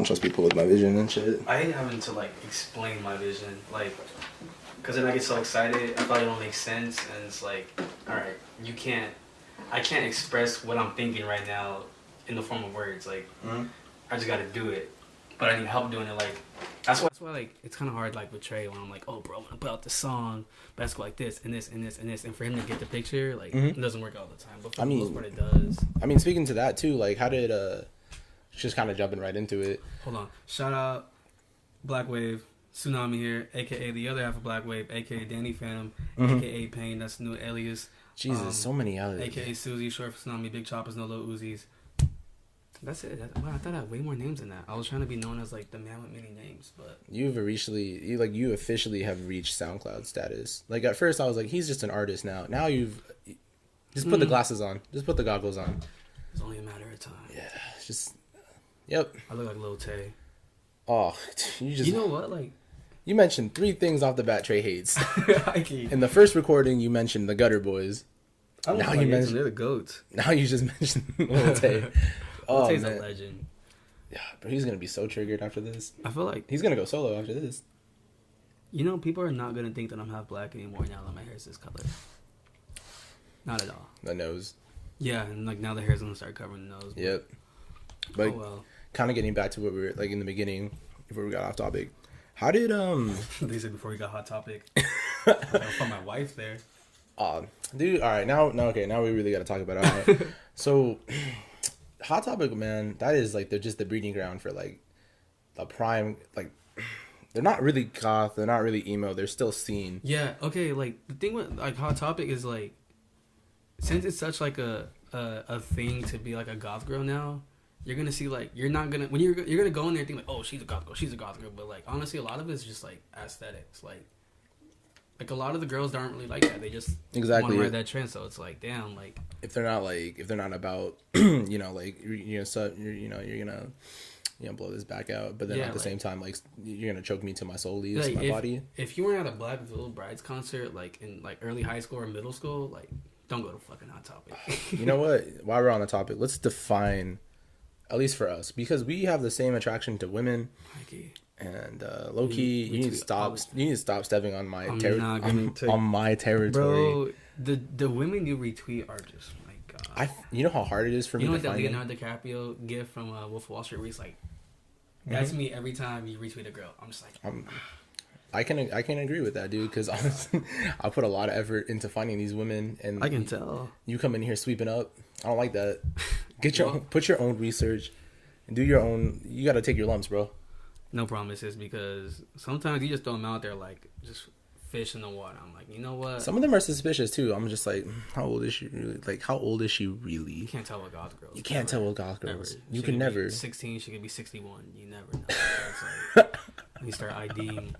don't trust people with my vision and shit. I hate having to like explain my vision, like, cause then I get so excited. I thought it don't make sense, and it's like, all right, I can't express what I'm thinking right now in the form of words. Like, I just gotta do it, but I need help doing it. Like, that's why like it's kind of hard like with Trey when I'm like, oh bro, I'm gonna put out the song, but it's go like this and this and this and this, and for him to get the picture, like, it doesn't work all the time. But for the most part, it does. I mean, speaking to that too, like, how did just kind of jumping right into it. Hold on. Shout out Blk Wav, Tsunami here, aka the other half of Blk Wav, aka Danny Phantom, aka Pain. That's the new alias. Jesus, so many aliases. Aka Susie, short for Tsunami, Big Choppers, no low Uzis. That's it. Wow, I thought I had way more names than that. I was trying to be known as like the man with many names, but you officially have reached SoundCloud status. Like at first, I was like, he's just an artist now. Now you've just put the glasses on, just put the goggles on. It's only a matter of time. Yeah, it's just. Yep. I look like Lil Tay. Oh, you know what? Like, you mentioned 3 things off the bat Trey hates. In the first recording, you mentioned the Gutter Boys. Now you mentioned they're the goats. Now you just mentioned Lil Tay. Lil Tay's a legend. Yeah, but he's gonna be so triggered after this. I feel like he's gonna go solo after this. You know, people are not gonna think that I'm half black anymore now that my hair is this color. Not at all. The nose. Yeah, and like now the hair's gonna start covering the nose. Yep. But oh well. Kind of getting back to what we were like in the beginning before we got off topic. How did They said before we got hot topic. I found my wife there. Dude, all right, now we really got to talk about it. All right. So hot topic, man, that is like they're just the breeding ground for like the prime, like they're not really goth, they're not really emo, they're still scene. Yeah, okay, like the thing with like hot topic is like since it's such like a thing to be like a goth girl now, you're gonna see like you're not gonna when you're gonna go in there and think like, oh, she's a goth girl, but like honestly a lot of it's just like aesthetics. Like a lot of the girls aren't really like that, they just want to ride that trend. So it's like, damn, like if they're not about you know, like you're gonna blow this back out, but then at the same time, like you're gonna choke me till my soul leaves my body. If you weren't at a Black Veil Brides concert like in like early high school or middle school, like don't go to fucking Hot Topic. You know what, while we're on the topic, let's define, at least for us, because we have the same attraction to women. Mikey. And low key, you need to stop stepping on my on my territory. Bro, the women you retweet are just, my god. You know how hard it is for me to find. You know what that Leonardo DiCaprio gift from Wolf of Wall Street, where he's like, that's me every time you retweet a girl. I'm just like, I can agree with that, dude, because honestly, I put a lot of effort into finding these women, and I can tell. You come in here sweeping up. I don't like that. Put your own research, and do your own. You got to take your lumps, bro. No promises, because sometimes you just throw them out there like just fish in the water. I'm like, you know what? Some of them are suspicious too. I'm just like, how old is she really? Like, how old is she really? You can't tell what goth girls. You can't tell what goth girls. You can never. 16, she could be 61. You never know. It's like, you start IDing.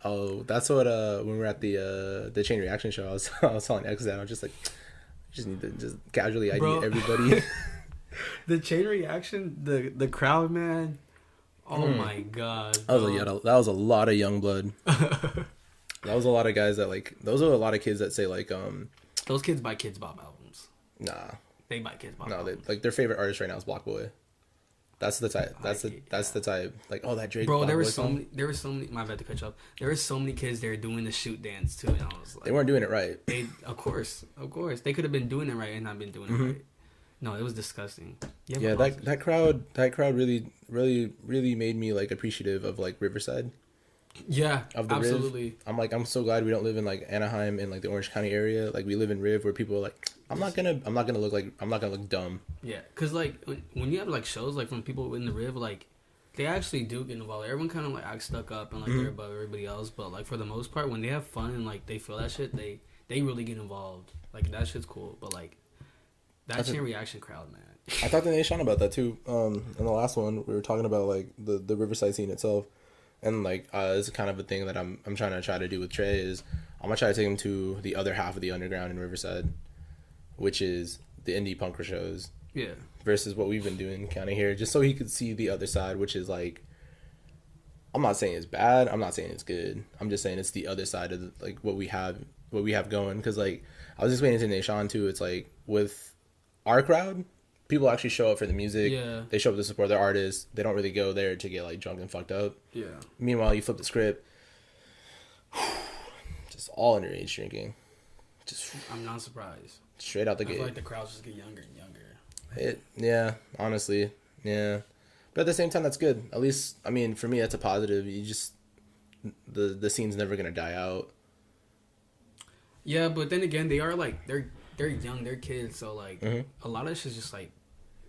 Oh, that's what when we were at the Chain Reaction show, I was telling X that I was just like, you just need to just casually ID everybody. The Chain Reaction, the crowd, man. Oh my god. That was a lot of young blood. That was a lot of guys that like. Those are a lot of kids that say like Those kids buy Kids Bop albums. Nah. They buy Kids Bop. No, albums. Like their favorite artist right now is Block Boy. That's the type. That's the type. Like, oh, that Drake. Bro, there were so many. My bad to cut you off. There were so many kids there doing the shoot dance too, and I was like, they weren't doing it right. Of course, they could have been doing it right and not been doing it right. No, it was disgusing. Yeah, that crowd really made me like appreciative of like Riverside. Yeah, of the absolutely. Riv. I'm so glad we don't live in like Anaheim in like the Orange County area. Like we live in Riv, where people are like, I'm not gonna look dumb. Yeah, cause like when you have like shows like from people in the Riv, like they actually do get involved. Everyone kind of like acts stuck up and like they're above everybody else, but like for the most part, when they have fun and like they feel that shit, they really get involved. Like that shit's cool, but like. That's Chain Reaction crowd, man. I talked to Nation about that too. In the last one, we were talking about like the Riverside scene itself, and like this is kind of a thing that I'm trying to do with Trey is I'm gonna try to take him to the other half of the underground in Riverside, which is the indie punk shows. Yeah. Versus what we've been doing kind of here, just so he could see the other side, which is like. I'm not saying it's bad. I'm not saying it's good. I'm just saying it's the other side of like what we have going, because like I was explaining to Nation too. It's like with our crowd, people actually show up for the music. Yeah. They show up to support their artists. They don't really go there to get like drunk and fucked up. Yeah. Meanwhile, you flip the script, just all underage drinking. Just I'm not surprised. Straight out the I gate. feel like the crowds just get younger and younger. Yeah, honestly, yeah. But at the same time, that's good. At least, I mean, for me, that's a positive. You just the scene's never gonna die out. Yeah, but then again, they are like they're young, they're kids, so like Mm-hmm. a lot of it's just like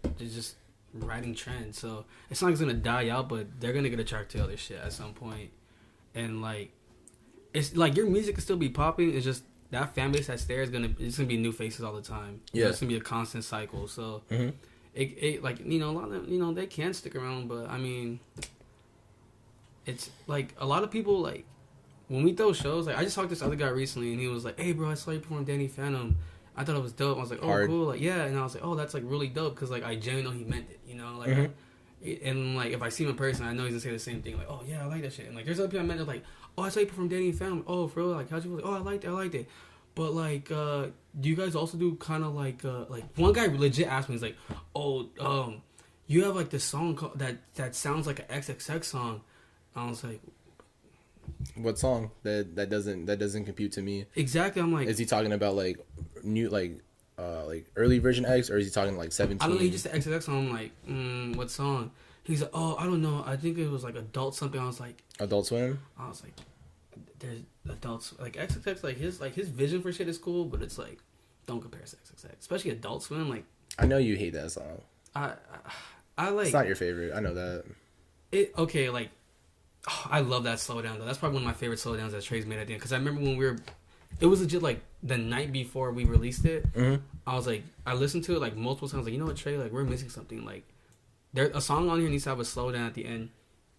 they're just riding trends. So it's not gonna die out, but they're gonna get attracted to other shit at some point. And like it's like your music can still be popping. It's just that fan base that's there it's gonna be new faces all the time. You know, it's gonna be a constant cycle. So Mm-hmm. it like a lot of them, they can stick around, but I mean, it's like a lot of people like. When we throw shows, like I just talked to this other guy recently, and he was like, "Hey, bro, I saw you perform Danny Phantom. I thought it was dope." I was like, "Oh, Hard. cool, like yeah." And I was like, "Oh, that's like really dope," because like I genuinely know he meant it, like. Mm-hmm. And like if I see him in person, I know he's gonna say the same thing, like, "Oh yeah, I like that shit." And like there's other people I met that like, "Oh, I saw you perform Danny Phantom. Oh, for real? Like how'd you feel?" Like, "Oh, I liked it." But like, do you guys also do kind of like one guy legit asked me, he's like, "Oh, you have like this song that sounds like an XXX song." I was like. What song that doesn't compute to me? Exactly, I'm like. Is he talking about like new like early version X, or is he talking like 17? I don't know. He just said XXX song. I'm like, what song? He's like, oh, I don't know. I think it was like Adult something. I was like, Adult Swim. I was like, there's adults like XXX. Like his vision for shit is cool, but it's like, don't compare to XXX, especially Adult Swim. Like, I know you hate that song. I like. It's not your favorite. I know that. It okay. Like, I love that slowdown though. That's probably one of my favorite slowdowns that Trey's made at the end. Because I remember when it was legit like the night before we released it. Mm-hmm. I was like, I listened to it like multiple times. Like, you know what, Trey? Like, we're missing something. Like, there a song on here needs to have a slowdown at the end,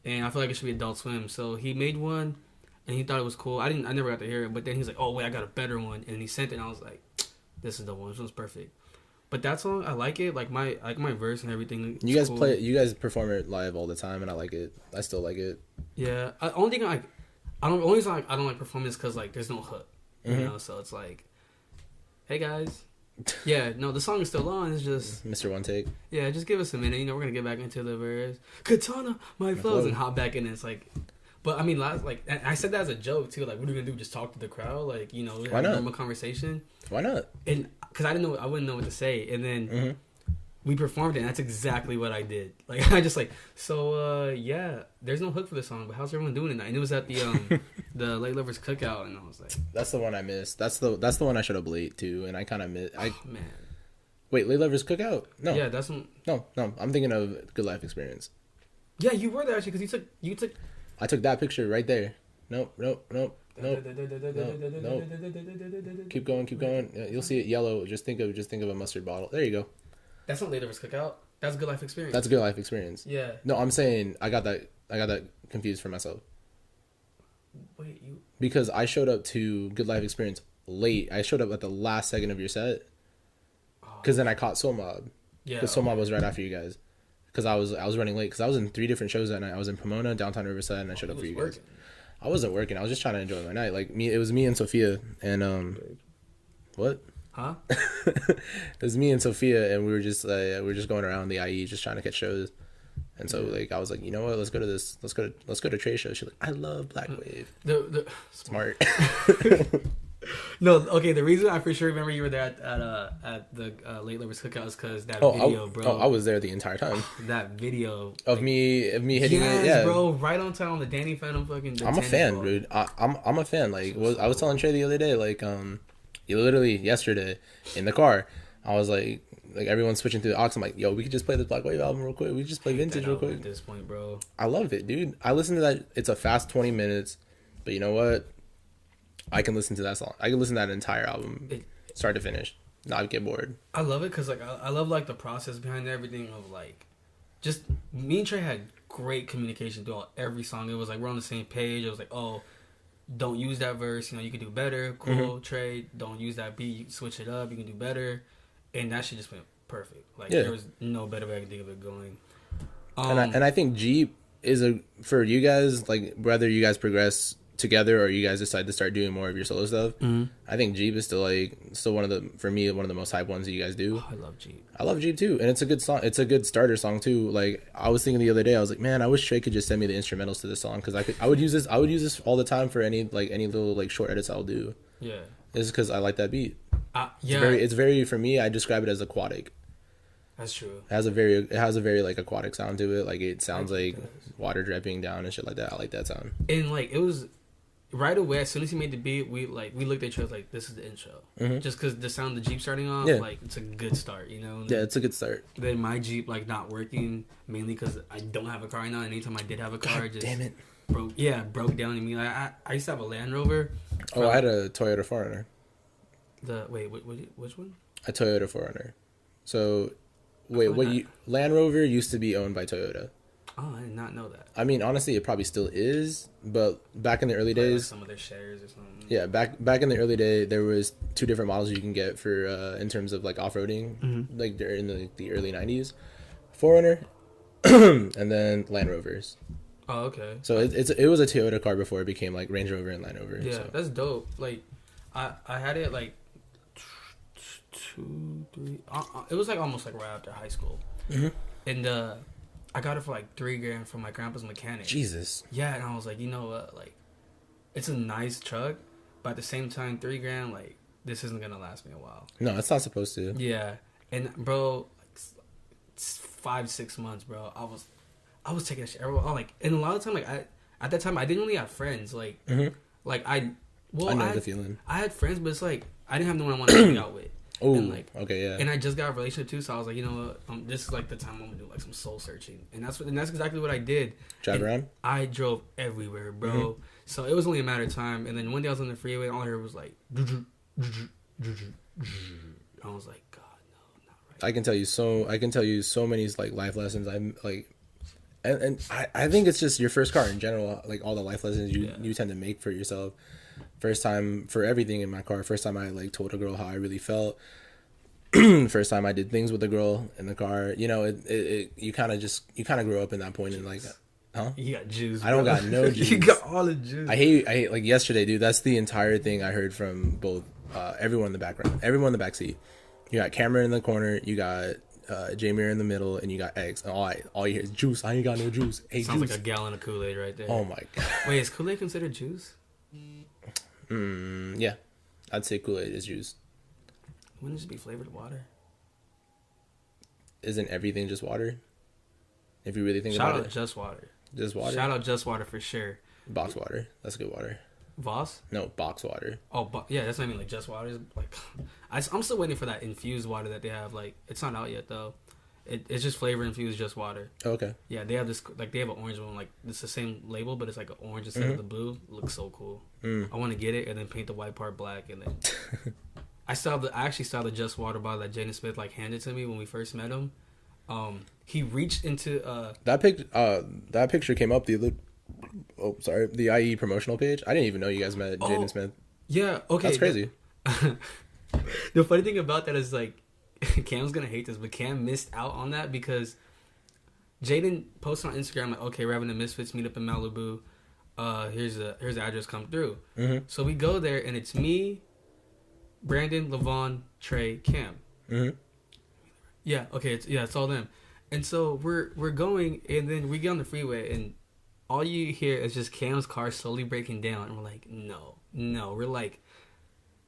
and I feel like it should be Adult Swim. So he made one, and he thought it was cool. I never got to hear it. But then he's like, oh wait, I got a better one, and he sent it. And I was like, this is the one. This one's perfect. But that song, I like it. Like my verse and everything. You guys cool. play it. You guys perform it live all the time, and I like it. I still like it. Yeah, only thing I don't like performance because like there's no hook, So it's like, hey guys, yeah, no, the song is still on. It's just Mr. One Take. Yeah, just give us a minute. We're gonna get back into the verse. Katana, my flows, and hop back in. And it's like, but I mean, I said that as a joke too. Like, what are we gonna do? Just talk to the crowd? Like, Why have not? a normal conversation. Why not? And because I wouldn't know what to say, and then. We performed it, and that's exactly what I did. Like, I just like, yeah, there's no hook for this song, but how's everyone doing tonight? And it was at the the Late Lovers Cookout, and I was like... That's the one I missed. That's the one I should have late to, and I kind of missed... man. Wait, Late Lovers Cookout? No. Yeah, that's one... No, I'm thinking of Good Life Experience. Yeah, you were there, actually, because you took... I took that picture right there. Nope. Keep going. Yeah, you'll see it yellow. Just think of a mustard bottle. There you go. That's not Late Lovers Cookout. That's Good Life Experience. That's Good Life Experience. Yeah. No, I'm saying I got that confused for myself. Wait, you... Because I showed up to Good Life Experience late. I showed up at the last second of your set. Because then I caught Soul Mob. Yeah. Because Soul Mob was right after you guys. Because I was running late. Because I was in 3 different shows that night. I was in Pomona, Downtown Riverside, and I showed up for you guys. I wasn't working. I was just trying to enjoy my night. Like me, it was me and Sophia, and what? Huh? It was me and Sophia, and we were just going around the IE, just trying to catch shows. And so like I was like, you know what? Let's go to Trey's show. She's like, I love Blk Wave. The Smart. No, okay. The reason I for sure remember you were there at the Late Lovers Cookout is because that video, bro. Oh, I was there the entire time. That video of me hitting it. Yeah, bro. Right on time on the Danny Phantom fucking. I'm a fan, ball. Dude. I'm a fan. Like I was telling Trey the other day, like literally yesterday in the car, I was like everyone's switching through the aux. I'm like, yo, we could just play this Blk Wave album real quick. We could just play Vintage real quick. At this point, bro. I love it, dude. I listen to that. It's a fast 20 minutes, but you know what? I can listen to that song. I can listen to that entire album, start to finish, not get bored. I love it because like I love like the process behind everything of like, just me and Trey had great communication throughout every song. It was like we're on the same page. It was like, oh, don't use that verse. You can do better. Cool, Trey. Don't use that beat. You can switch it up. You can do better. And that shit just went perfect. Like there was no better way I could think of it going. And I think Jeep is for you guys, like whether you guys progress together, or you guys decide to start doing more of your solo stuff, I think Jeep is still one of the, for me, one of the most hype ones that you guys do. Oh, I love Jeep. I love Jeep too, and it's a good song. It's a good starter song too. Like I was thinking the other day, I was like, man, I wish Trey could just send me the instrumentals to this song because I would use this all the time for any little like short edits I'll do. Yeah. It's because I like that beat. Yeah. It's very for me. I describe it as aquatic. That's true. It has a very like aquatic sound to it. Like it sounds like water dripping down and shit like that. I like that sound. And like it was right away as soon as he made the beat, we looked at each other like this is the intro. Just because the sound of the Jeep starting off, like it's a good start, you know. Yeah, it's a good start. Then my Jeep like not working mainly because I don't have a car right now. And anytime I did have a car, God, just damn it, broke down in me. Like I used to have a Land Rover. I had a Toyota 4Runner. Which one? A Toyota 4Runner. So. Wait, Land Rover used to be owned by Toyota. Oh, I did not know that. I mean, honestly, it probably still is, but back in the early days, like some of their shares or something. Yeah, back in the early day, there was 2 different models you can get for in terms of like off-roading, like during the early 90s, 4Runner, and then Land Rovers. Oh, okay. So it was a Toyota car before it became like Range Rover and Land Rover. Yeah, so. That's dope. Like, I had it like 2, 3. It was like almost like right after high school, and I got it for like $3,000 from my grandpa's mechanic. Jesus. Yeah, and I was like, you know what, like, it's a nice truck, but at the same time, $3,000, like, this isn't gonna last me a while. No, it's not supposed to. Yeah, and bro, like 5-6 months, bro, I was taking that shit. Like, and a lot of time, like at that time, I didn't really have friends. Like, like I know the feeling. I had friends, but it's like I didn't have no one I wanted to hang out with. Oh, like, okay, yeah. And I just got a relationship too, so I was like, you know what, this is like the time I'm gonna do like some soul searching, and that's exactly what I did. Drive around. I drove everywhere, bro. So it was only a matter of time. And then one day I was on the freeway, and all I heard was like, I was like, God, no, not right. I can tell you so many like life lessons. I'm like, and I think it's just your first car in general. Like all the life lessons you tend to make for yourself. First time for everything in my car. First time I like told a girl how I really felt. First time I did things with a girl in the car. You know, you kind of grow up in that point and like, huh? You got juice. I don't got no juice. You got all the juice. I hate like yesterday, dude. That's the entire thing I heard from both everyone in the background, everyone in the back seat. You got Cameron in the corner. You got Jameer in the middle, and you got Eggs. And all you hear is juice. I ain't got no juice. Hey, sounds juice. like a gallon of Kool-Aid right there. Oh my god. Wait, is Kool-Aid considered juice? Yeah, I'd say Kool-Aid is juice. Wouldn't it just be flavored water? Isn't everything just water? If you really think Shout about out it. Just Water. Just water? Shout out Just Water for sure. Box water. That's good water. Voss? No, box water. Oh, yeah, that's what I mean. Like Just Water is like, I'm still waiting for that infused water that they have. Like, it's not out yet though. It's just flavor infused Just Water. Oh, okay. Yeah, they have this, like, they have an orange one. Like, it's the same label, but it's like an orange instead of the blue. It looks so cool. I want to get it and then paint the white part black, and then I actually saw the Just Water bottle that Jaden Smith like handed to me when we first met him. He reached into that picture came up the IE promotional page. I didn't even know you guys met Jaden Smith. Yeah, okay. That's crazy. The funny thing about that is like Cam's gonna hate this, but Cam missed out on that because Jaden posted on Instagram like, okay, we're having the Misfits meet up in Malibu. Here's the address, come through. So we go there and it's me, Brandon, Levon, Trey, Cam. Yeah, okay, it's all them. And so we're going, and then we get on the freeway, and all you hear is just Cam's car slowly breaking down, and we're like, no. We're like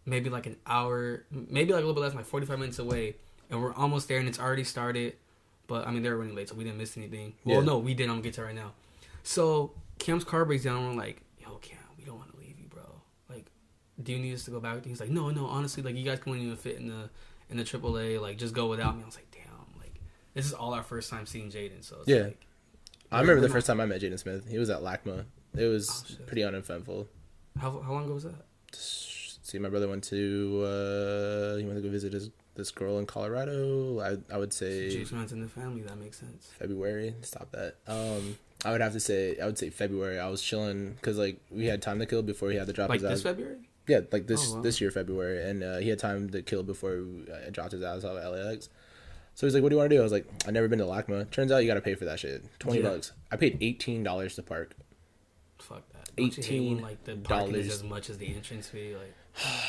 maybe like an hour, maybe like a little bit less, like 45 minutes away, and we're almost there, and it's already started. But I mean, they were running late, so we didn't miss anything. Well, no, we didn't. I'm gonna get to it right now. So Cam's car breaks down, and we're like, yo, Cam, we don't want to leave you, bro. Like, do you need us to go back? He's like, no, honestly, like, you guys can't even fit in the AAA. Like, just go without me. I was like, damn, like, this is all our first time seeing Jaden. So it's like, I remember the first time I met Jaden Smith. He was at LACMA. It was pretty uneventful. How long ago was that? See, my brother went to he went to go visit this girl in Colorado. I would say Juice runs in the family. That makes sense. February. Stop that. I would say February. I was chilling because like we had time to kill before he had to drop like his ass. This February. Yeah, like this year February, and he had time to kill before I dropped his ass off at LAX. So he's like, "What do you want to do?" I was like, "I've never been to LACMA." Turns out you got to pay for that shit. $20. I paid $18 to park. Fuck that. Don't you hate when, like, the parking is $18. as much as the entrance fee? Like,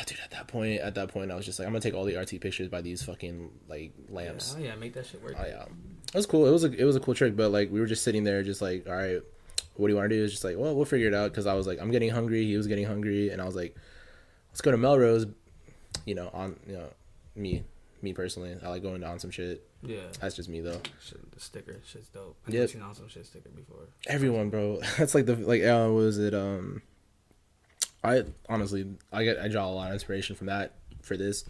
Dude, at that point, I was just like, I'm gonna take all the RT pictures by these fucking like lamps. yeah, make that shit work. Oh yeah, it was cool. It was a cool trick, but like we were just sitting there, just like, all right, what do you want to do? It's just like, well, we'll figure it out. Because I was like, I'm getting hungry. He was getting hungry, and I was like, let's go to Melrose. Me personally, I like going on some shit. Yeah, that's just me though. The sticker, shit's dope. I've never seen on some shit sticker before. Everyone, bro. That's like what was it? I honestly, I draw a lot of inspiration from that for this,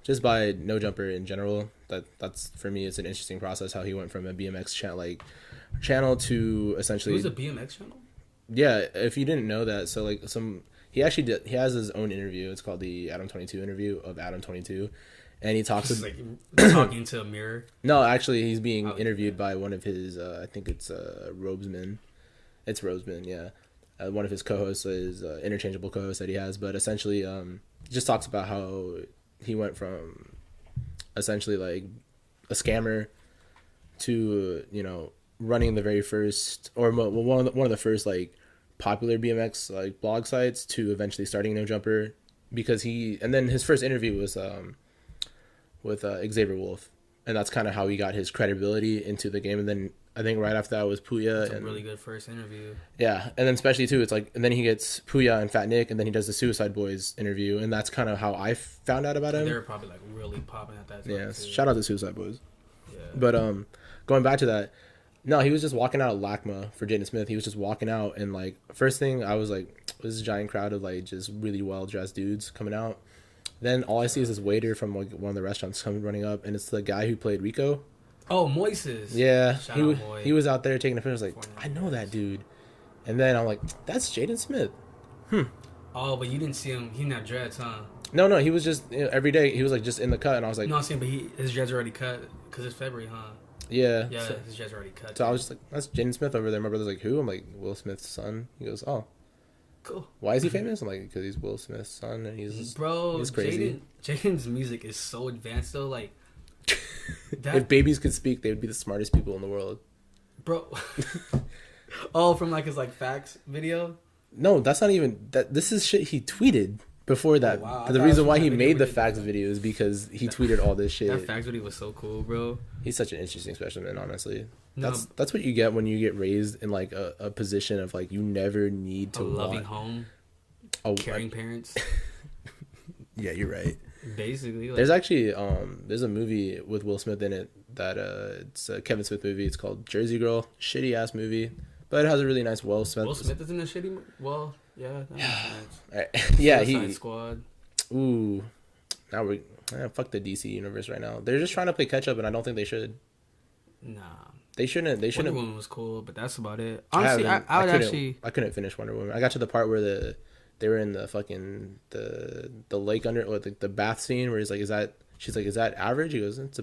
just by No Jumper in general. That's for me, it's an interesting process how he went from a BMX channel to essentially. It was a BMX channel. Yeah, if you didn't know that, so like he has his own interview. It's called the Adam 22 interview of Adam 22, and he talks like talking to a mirror. No, actually, he's being interviewed by one of his. I think it's Robesman. It's Roseman, yeah. One of his co-hosts is interchangeable co-host that he has, but essentially just talks about how he went from essentially like a scammer to running the very first or one of the first like popular BMX like blog sites to eventually starting No Jumper, because and then his first interview was with Xavier Wolf, and that's kind of how he got his credibility into the game. And then I think right after that was Puya. That's a really good first interview. Yeah, and then especially too, it's like, and then he gets Puya and Fat Nick, and then he does the Suicide Boys interview, and that's kind of how I found out about him. They were probably like really popping at that time. Yeah, too. Shout out to Suicide Boys. Yeah. But going back to that, no, he was just walking out of LACMA for Jaden Smith. He was just walking out, and like first thing I was like, this is a giant crowd of like just really well dressed dudes coming out. Then all I see is this waiter from like one of the restaurants coming running up, and it's the guy who played Rico. Oh, Moises. Yeah, he was out there taking a picture. I was like, I know that dude. And then I'm like, that's Jaden Smith. Oh, but you didn't see him. He didn't have dreads, huh? No, he was just every day. He was like just in the cut, and I was like, no, I'm saying, but his dreads already cut because it's February, huh? Yeah. Yeah, his dreads already cut. So I was just like, that's Jaden Smith over there. My brother's like, who? I'm like, Will Smith's son. He goes, oh. Cool. Why is he famous? I'm like, because he's Will Smith's son, and he's crazy. Jaden's music is so advanced though. Like, if babies could speak, they would be the smartest people in the world, bro. Oh, from like his like facts video. No, that's not even that. This is shit he tweeted before that. Oh, wow. The reason why he made the facts video is because he tweeted all this shit. That facts video was so cool, bro. He's such an interesting specimen, honestly. No, that's what you get when you get raised in like a position of like you never need to a loving home, caring parents. Yeah, you're right. Basically, like, there's actually there's a movie with Will Smith in it that it's a Kevin Smith movie. It's called Jersey Girl. Shitty ass movie, but it has a really nice Will Smith. Will Smith is in a shitty. Well, yeah, that makes sense. Yeah, Suicide Squad. Ooh, now we're fuck the DC universe right now. They're just trying to play catch up, and I don't think they should. Nah. They shouldn't. Wonder Woman was cool, but that's about it. Honestly, I couldn't finish Wonder Woman. I got to the part where they were in the fucking the lake under or the bath scene where he's like, she's like, is that average? He goes, it's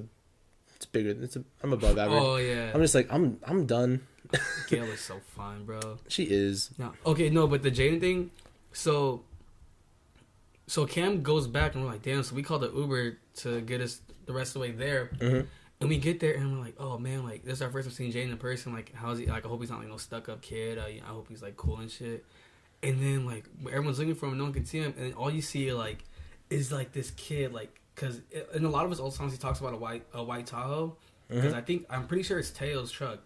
bigger. I'm above average. Oh yeah. I'm just like, I'm done. Gail is so fine, bro. She is. No, okay, no, but the Jaden thing. So Cam goes back and we're like, damn. So we called the Uber to get us the rest of the way there. Mm-hmm. And we get there and we're like, oh man, like this is our first time seeing Jaden in person. Like, how's he? Like, I hope he's not like no stuck up kid. I hope he's like cool and shit. And then like everyone's looking for him, no one can see him, and all you see like is like this kid, like, cause in a lot of his old songs he talks about a white Tahoe, because I'm pretty sure it's Teo's truck.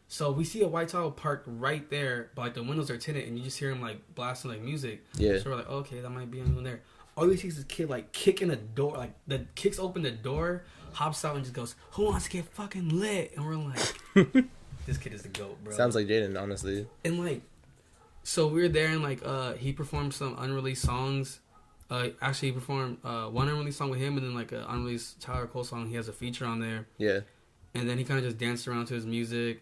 So we see a white Tahoe parked right there, but like the windows are tinted, and you just hear him like blasting like music. Yeah. So we're like, okay, that might be anyone there. All you see is this kid like kicking the door, like the kicks open the door, hops out and just goes, "Who wants to get fucking lit?" And we're like, this kid is the GOAT, bro. Sounds like Jaden, honestly. And like, so we were there and like he performed some unreleased songs. Actually, he performed one unreleased song with him, and then like an unreleased Tyler Cole song. He has a feature on there. Yeah. And then he kind of just danced around to his music.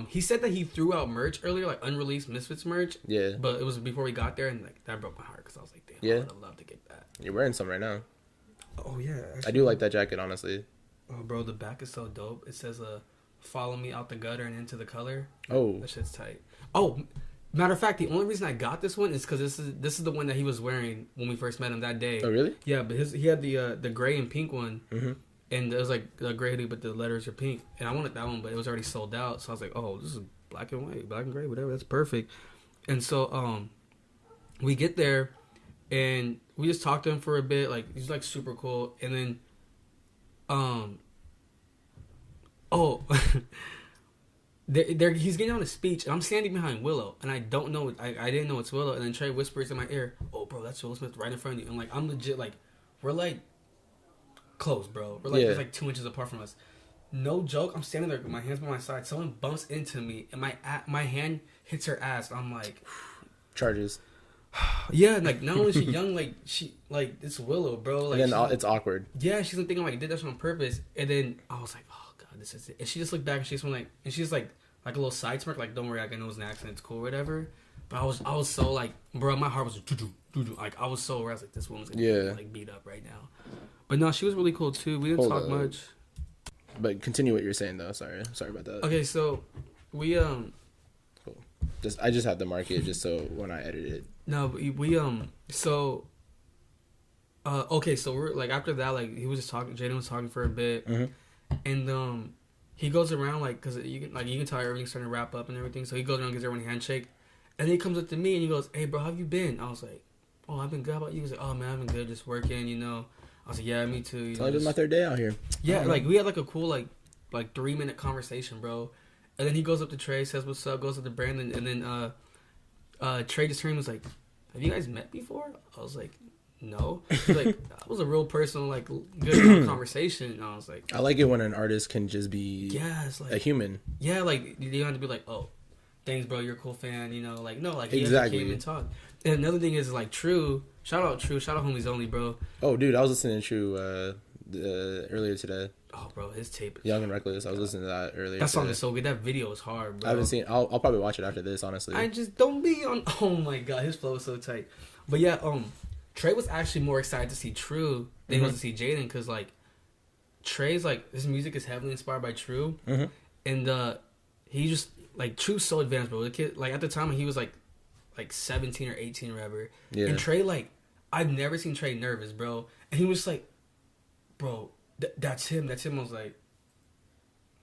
He said that he threw out merch earlier, like unreleased Misfits merch. Yeah. But it was before we got there, and like that broke my heart because I was like, damn, yeah. I would have loved to get that. You're wearing some right now. Oh yeah. Actually, I do like that jacket, honestly. Oh bro, the back is so dope. It says "Follow me out the gutter and into the color." Oh. That shit's tight. Oh. Matter of fact, the only reason I got this one is because this is the one that he was wearing when we first met him that day. Oh, really? Yeah, but he had the gray and pink one, and it was like a gray hoodie, but the letters are pink. And I wanted that one, but it was already sold out. So I was like, oh, this is black and white, black and gray, whatever. That's perfect. And so we get there, and we just talked to him for a bit. Like, he's like super cool. And then he's getting on a speech, and I'm standing behind Willow, and I don't know, I didn't know it's Willow. And then Trey whispers in my ear, "Oh, bro, that's Will Smith right in front of you." And like, I'm legit like, we're like close, bro. We're like, there's like 2 inches apart from us. No joke. I'm standing there with my hands by my side. Someone bumps into me, and my hand hits her ass. I'm like, charges. Yeah, like not only is she young, like she like it's Willow, bro. Like, and then it's awkward. Yeah, she's thinking like, I did that on purpose. And then I was like, oh god, this is it. And she just looked back, and she's like, a little side smirk, like, don't worry, I know it's an accent, it's cool, or whatever. But I was so like, bro, my heart was doo-doo. Like, I was so where I was like, this woman's gonna get, like, beat up right now. But no, she was really cool too. We didn't talk much. But continue what you're saying though. Sorry about that. Okay, so we cool. I just have to mark it just so when I edit it. No, but we okay, so we're like, after that, like, he was just talking. Jaden was talking for a bit, and he goes around, like, cause you can tell everything's starting to wrap up and everything. So he goes around, gives everyone a handshake, and then he comes up to me and he goes, "Hey, bro, how have you been?" I was like, "Oh, I've been good. How about you?" He was like, "Oh man, I've been good, just working, you know." I was like, "Yeah, me too." It's only been my 3rd day out here. Yeah, like, we had like a cool like 3-minute conversation, bro. And then he goes up to Trey, says what's up, goes up to Brandon, and then Trey just turned and was like, "Have you guys met before?" I was like, "No." He's like, that was a real personal, like, good conversation. And I was like, I like it when an artist can just be like, a human. Yeah, like, you don't have to be like, "Oh, thanks, bro, you're a cool fan," you know, like, no, like, exactly. He came and talked. And another thing is, like, True, shout out Homies Only, bro. Oh, dude, I was listening to True earlier today. Oh, bro, his tape is Young and Reckless. I was listening to that earlier. That song is so good. That video is hard, bro. I haven't seen. I'll probably watch it after this. Honestly, I just don't be on. Oh my god, his flow is so tight. But yeah, Trey was actually more excited to see True than he was to see Jaden, because like, Trey's like, his music is heavily inspired by True, and he just like, True's so advanced, bro. The kid, like, at the time he was like 17 or 18 or whatever. Yeah. And Trey, like, I've never seen Trey nervous, bro. And he was like, "Bro, that's him. That's him." I was like,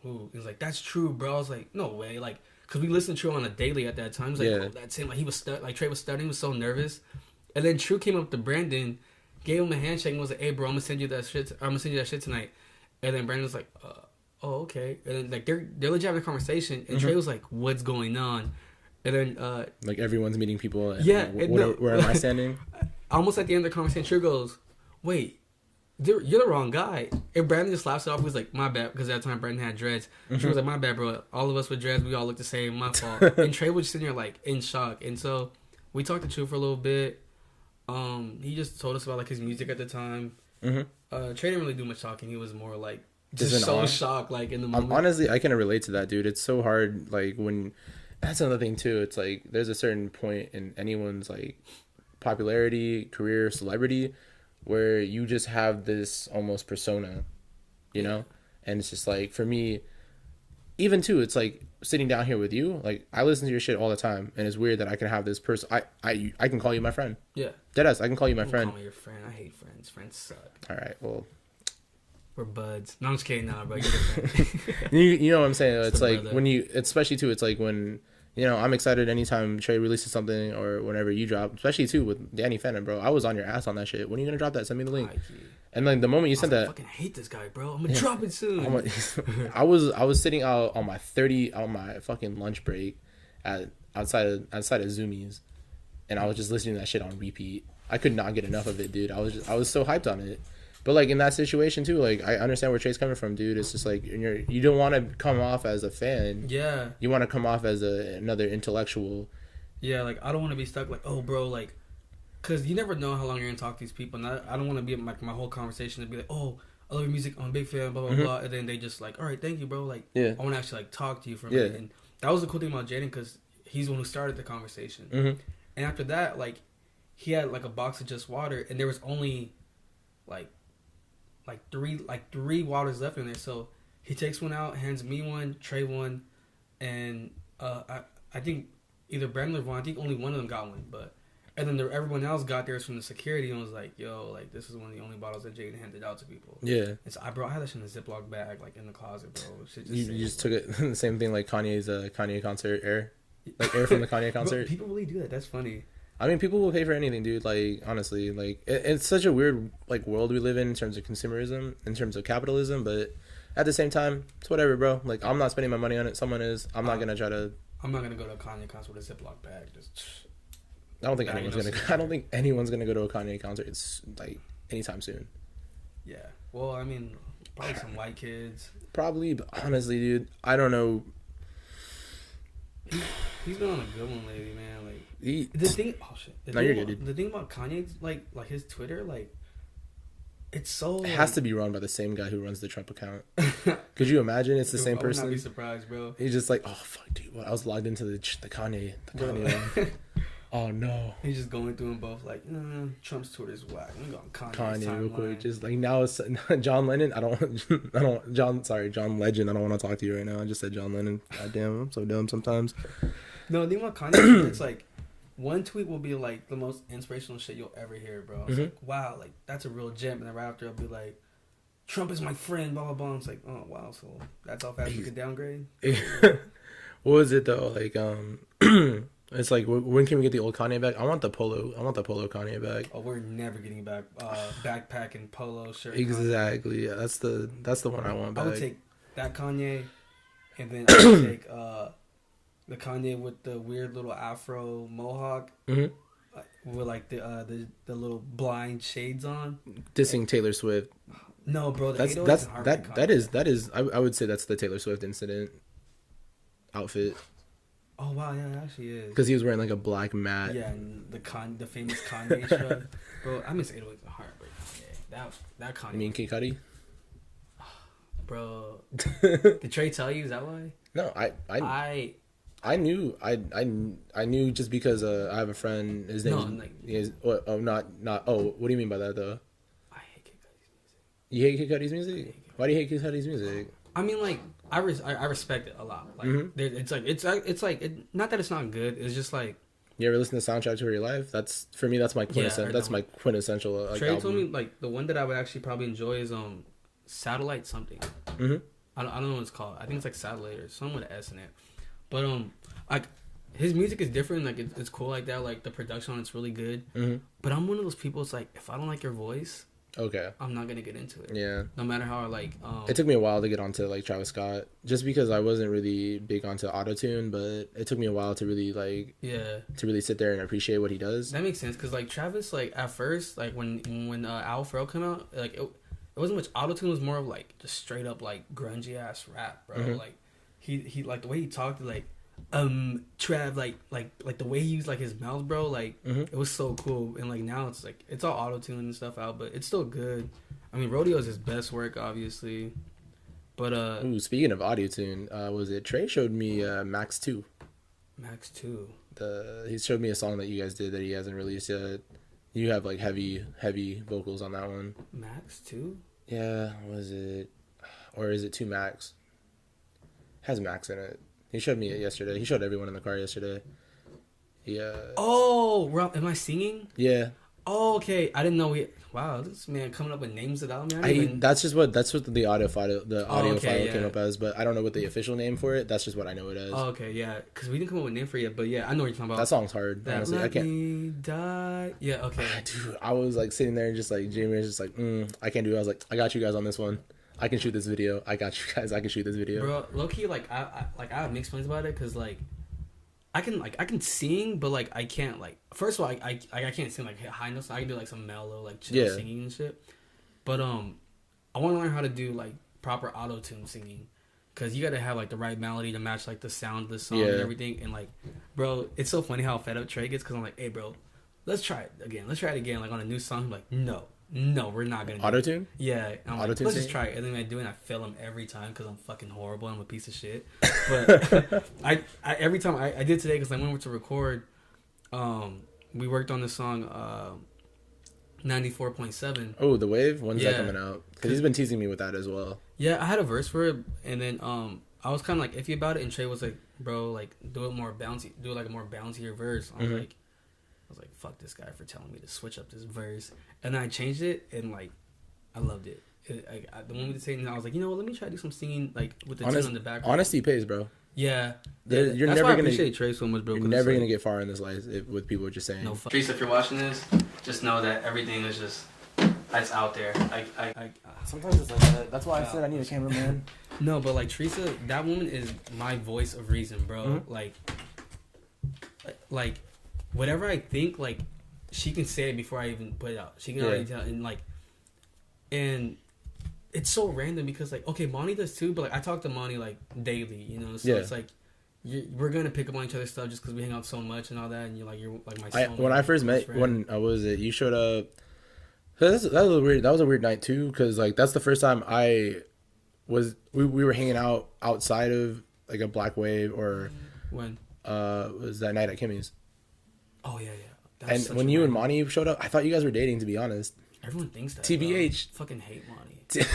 "Ooh." He was like, "That's True, bro." I was like, "No way." Like, because we listened to True on a daily at that time. He was like, "Oh, that's him." Like, he was like, Trey was studying, he was so nervous. And then True came up to Brandon, gave him a handshake, and was like, "Hey, bro, I'm gonna send you that shit tonight." And then Brandon was like, "Oh, okay." And then like, they're legit having a conversation, and Trey was like, "What's going on?" And then like, everyone's meeting people. And where am I standing? Almost at the end of the conversation, True goes, "Wait, you're the wrong guy." And Brandon just laughs it off. He was like, "My bad," because at that time Brandon had dreads. Trey was like, "My bad, bro. All of us with dreads, we all look the same. My fault." And Trey was just sitting there like in shock. And so we talked to True for a little bit. He just told us about like his music at the time. Trey didn't really do much talking. He was more like just so shocked, like, in the moment. Honestly, I can relate to that, dude. It's so hard. Like, when that's another thing too. It's like, there's a certain point in anyone's like popularity, career, celebrity, where you just have this almost persona, you know? And it's just like, for me, even too, it's like sitting down here with you, like, I listen to your shit all the time, and it's weird that I can have this person. I can call you my friend. Yeah. Deadass, I can call you my friend. Call me your friend. I hate friends. Friends suck. All right, well, we're buds. No, I'm just kidding. Nah, bro, you're the friend. you know what I'm saying? It's like, brother. When you, especially too, it's like when, you know, I'm excited anytime Trey releases something, or whenever you drop, especially too with Danny Phantom, bro. I was on your ass on that shit. When are you gonna drop that? Send me the link. And like, the moment you sent that, I fucking hate this guy, bro. I'm gonna drop it soon. I was sitting out on my fucking lunch break outside of Zoomies, and I was just listening to that shit on repeat. I could not get enough of it, dude. I was so hyped on it. But like, in that situation too, like, I understand where Trey's coming from, dude. It's just like, you don't want to come off as a fan. Yeah. You want to come off as another intellectual. Yeah, like, I don't want to be stuck like, "Oh, bro, like," because you never know how long you're gonna talk to these people, and I don't want to be like, my whole conversation to be like, "Oh, I love your music, I'm a big fan, blah blah blah," and then they just like, "All right, thank you, bro." Like, I want to actually like talk to you for a minute. And that was the cool thing about Jaden, because he's the one who started the conversation. And after that, like, he had like a box of just water, and there was only like three waters left in there. So he takes one out, hands me one, Trey one, and I think either Brandon or Vaughn, I think only one of them got one, and then everyone else got theirs from the security and was like, "Yo, like, this is one of the only bottles that Jaden handed out to people." Yeah. And so I had that shit in a Ziploc bag, like, in the closet, bro. You just took it the same thing like Kanye's Kanye concert air. like air from the Kanye concert. Bro, people really do that. That's funny. I mean, people will pay for anything, dude. Like, honestly, like it's such a weird like world we live in terms of consumerism, in terms of capitalism. But at the same time, it's whatever, bro. Like, I'm not spending my money on it. Someone is. I'm not gonna try to. I'm not gonna go to a Kanye concert with a Ziploc bag. I don't think anyone's gonna. I don't think anyone's gonna go to a Kanye concert. It's like anytime soon. Yeah. Well, I mean, probably some white kids. Probably, but honestly, dude, I don't know. He's been on a good one lately, man. Like The thing. Oh shit. you're good, dude. The thing about Kanye, like his Twitter, like it's so. It has to be run by the same guy who runs the Trump account. Could you imagine it's the same person? I would not be surprised, bro. He's just like, oh fuck, dude. What? I was logged into the Kanye one. Oh no. He's just going through them both like, Trump's Twitter's whack. I'm going Kanye real quick. Just like now it's John Lennon. John Legend. I don't want to talk to you right now. I just said John Lennon. God damn, I'm so dumb sometimes. No, the thing about Kanye, it's like one tweet will be like the most inspirational shit you'll ever hear, bro. It's like, wow, like that's a real gem. And then right after, I'll be like, Trump is my friend, blah blah blah. It's like, oh wow, so that's how fast you could downgrade. What was it though? Like it's like, when can we get the old Kanye back? I want the polo Kanye back. Oh, we're never getting back backpack and polo shirt. Exactly. Kanye. Yeah, that's the one I want back. I would take that Kanye, and then I would take the Kanye with the weird little Afro mohawk, with like the little blind shades on. Dissing Taylor Swift. No, bro. That is. I would say that's the Taylor Swift incident outfit. Oh wow, yeah, it actually is. Because he was wearing like a black mat. Yeah, and the famous Kanye shrug. Bro, I miss 808s a heartbreak. Yeah, that Kanye. You mean Kid Cudi? Bro, did Trey tell you? Is that why? No, I knew just because I have a friend. His name is what do you mean by that though? I hate Kid Cudi's music. You hate Kid Cudi's music? Why do you hate Kid Cudi's music? I mean, like, I respect it a lot. Like, it's like not that it's not good. It's just like, you ever listen to Soundtrack to Your Life? That's for me. That's my quintessential. That's my quintessential. Like, Trey album. told me like the one that I would actually probably enjoy is Satellite something. I don't know what it's called. I think it's like Satellite or something with an S in it. But like his music is different. Like it's cool like that. Like the production on it's really good. But I'm one of those people. It's like if I don't like your voice. Okay. I'm not gonna get into it. Yeah. No matter how it took me a while to get onto like Travis Scott, just because I wasn't really big onto autotune, but it took me a while to really to really sit there and appreciate what he does. That makes sense because like Travis, like at first, like when Al Farrell came out, like it wasn't much autotune. It was more of like just straight up like grungy ass rap, bro. Like he like the way he talked, like Trav, like the way he used like his mouth, bro, like it was so cool. And like now it's like it's all auto-tune and stuff out, but it's still good. I mean, Rodeo is his best work, obviously. But ooh, speaking of auto-tune, was it Trey showed me Max 2? Max 2. He showed me a song that you guys did that he hasn't released yet. You have like heavy vocals on that one. Max 2? Yeah, was it, or is it 2 Max? Has Max in it. He showed me it yesterday. He showed everyone in the car yesterday. Yeah. Oh, am I singing? Yeah. Oh, okay. I didn't know wow, this man coming up with names of the album. That's what the audio file came up as, but I don't know what the official name for it. That's just what I know it as. Oh, okay, yeah. Because we didn't come up with a name for it yet, but yeah, I know what you're talking about. That song's hard. Honestly, I can't. Me die. Yeah, okay. Dude, I was like sitting there and just like Jamie was just like, I can't do it. I was like, I got you guys on this one. I can shoot this video. I got you guys. I can shoot this video. Bro, low key, like I have mixed feelings about it because like I can sing, but like I can't like. First of all, I can't sing like high notes. I can do like some mellow like chill singing and shit. But I want to learn how to do like proper auto tune singing, because you gotta have like the right melody to match like the sound of the song and everything. And like, bro, it's so funny how fed up Trey gets because I'm like, hey, bro, let's try it again. Let's try it again. Like on a new song, I'm like, no, we're not gonna auto tune. Yeah, I'm like, let's just try it. And then I do it, and I fail him every time because I'm fucking horrible. I'm a piece of shit. But I every time I did today because I went over to record. We worked on the song 94.7. Oh, the Wave. When's that coming out? Because he's been teasing me with that as well. Yeah, I had a verse for it, and then I was kind of like iffy about it, and Trey was like, bro, like do it more bouncy, do it like a more bouncier verse. I was like, fuck this guy for telling me to switch up this verse. And then I changed it, and like, I loved it. The moment we did say, I was like, you know what, let me try to do some singing like with the tune on the background. Honesty pays, bro. Yeah. You're That's never why I gonna appreciate Trey so much, bro. you're never gonna get far in this life with people just saying. No, Teresa, if you're watching this, just know that everything is just it's out there. Sometimes it's like that. That's why I said I need a cameraman. No, but like Teresa, that woman is my voice of reason, bro. Mm-hmm. Like whatever I think, like she can say it before I even put it out. She can already tell, and it's so random because like okay, Monty does too, but like I talk to Monty like daily, you know. So it's like we're gonna pick up on each other's stuff just because we hang out so much and all that, and you're like my son. When I first met, when I was it, you showed up. That was a weird night too, because like that's the first time we were hanging out outside of like a Blk Wav or when was that night at Kimmy's. Oh yeah. And when you and Monty showed up, I thought you guys were dating, to be honest. Everyone thinks that. TBH. Bro. Fucking hate Monty.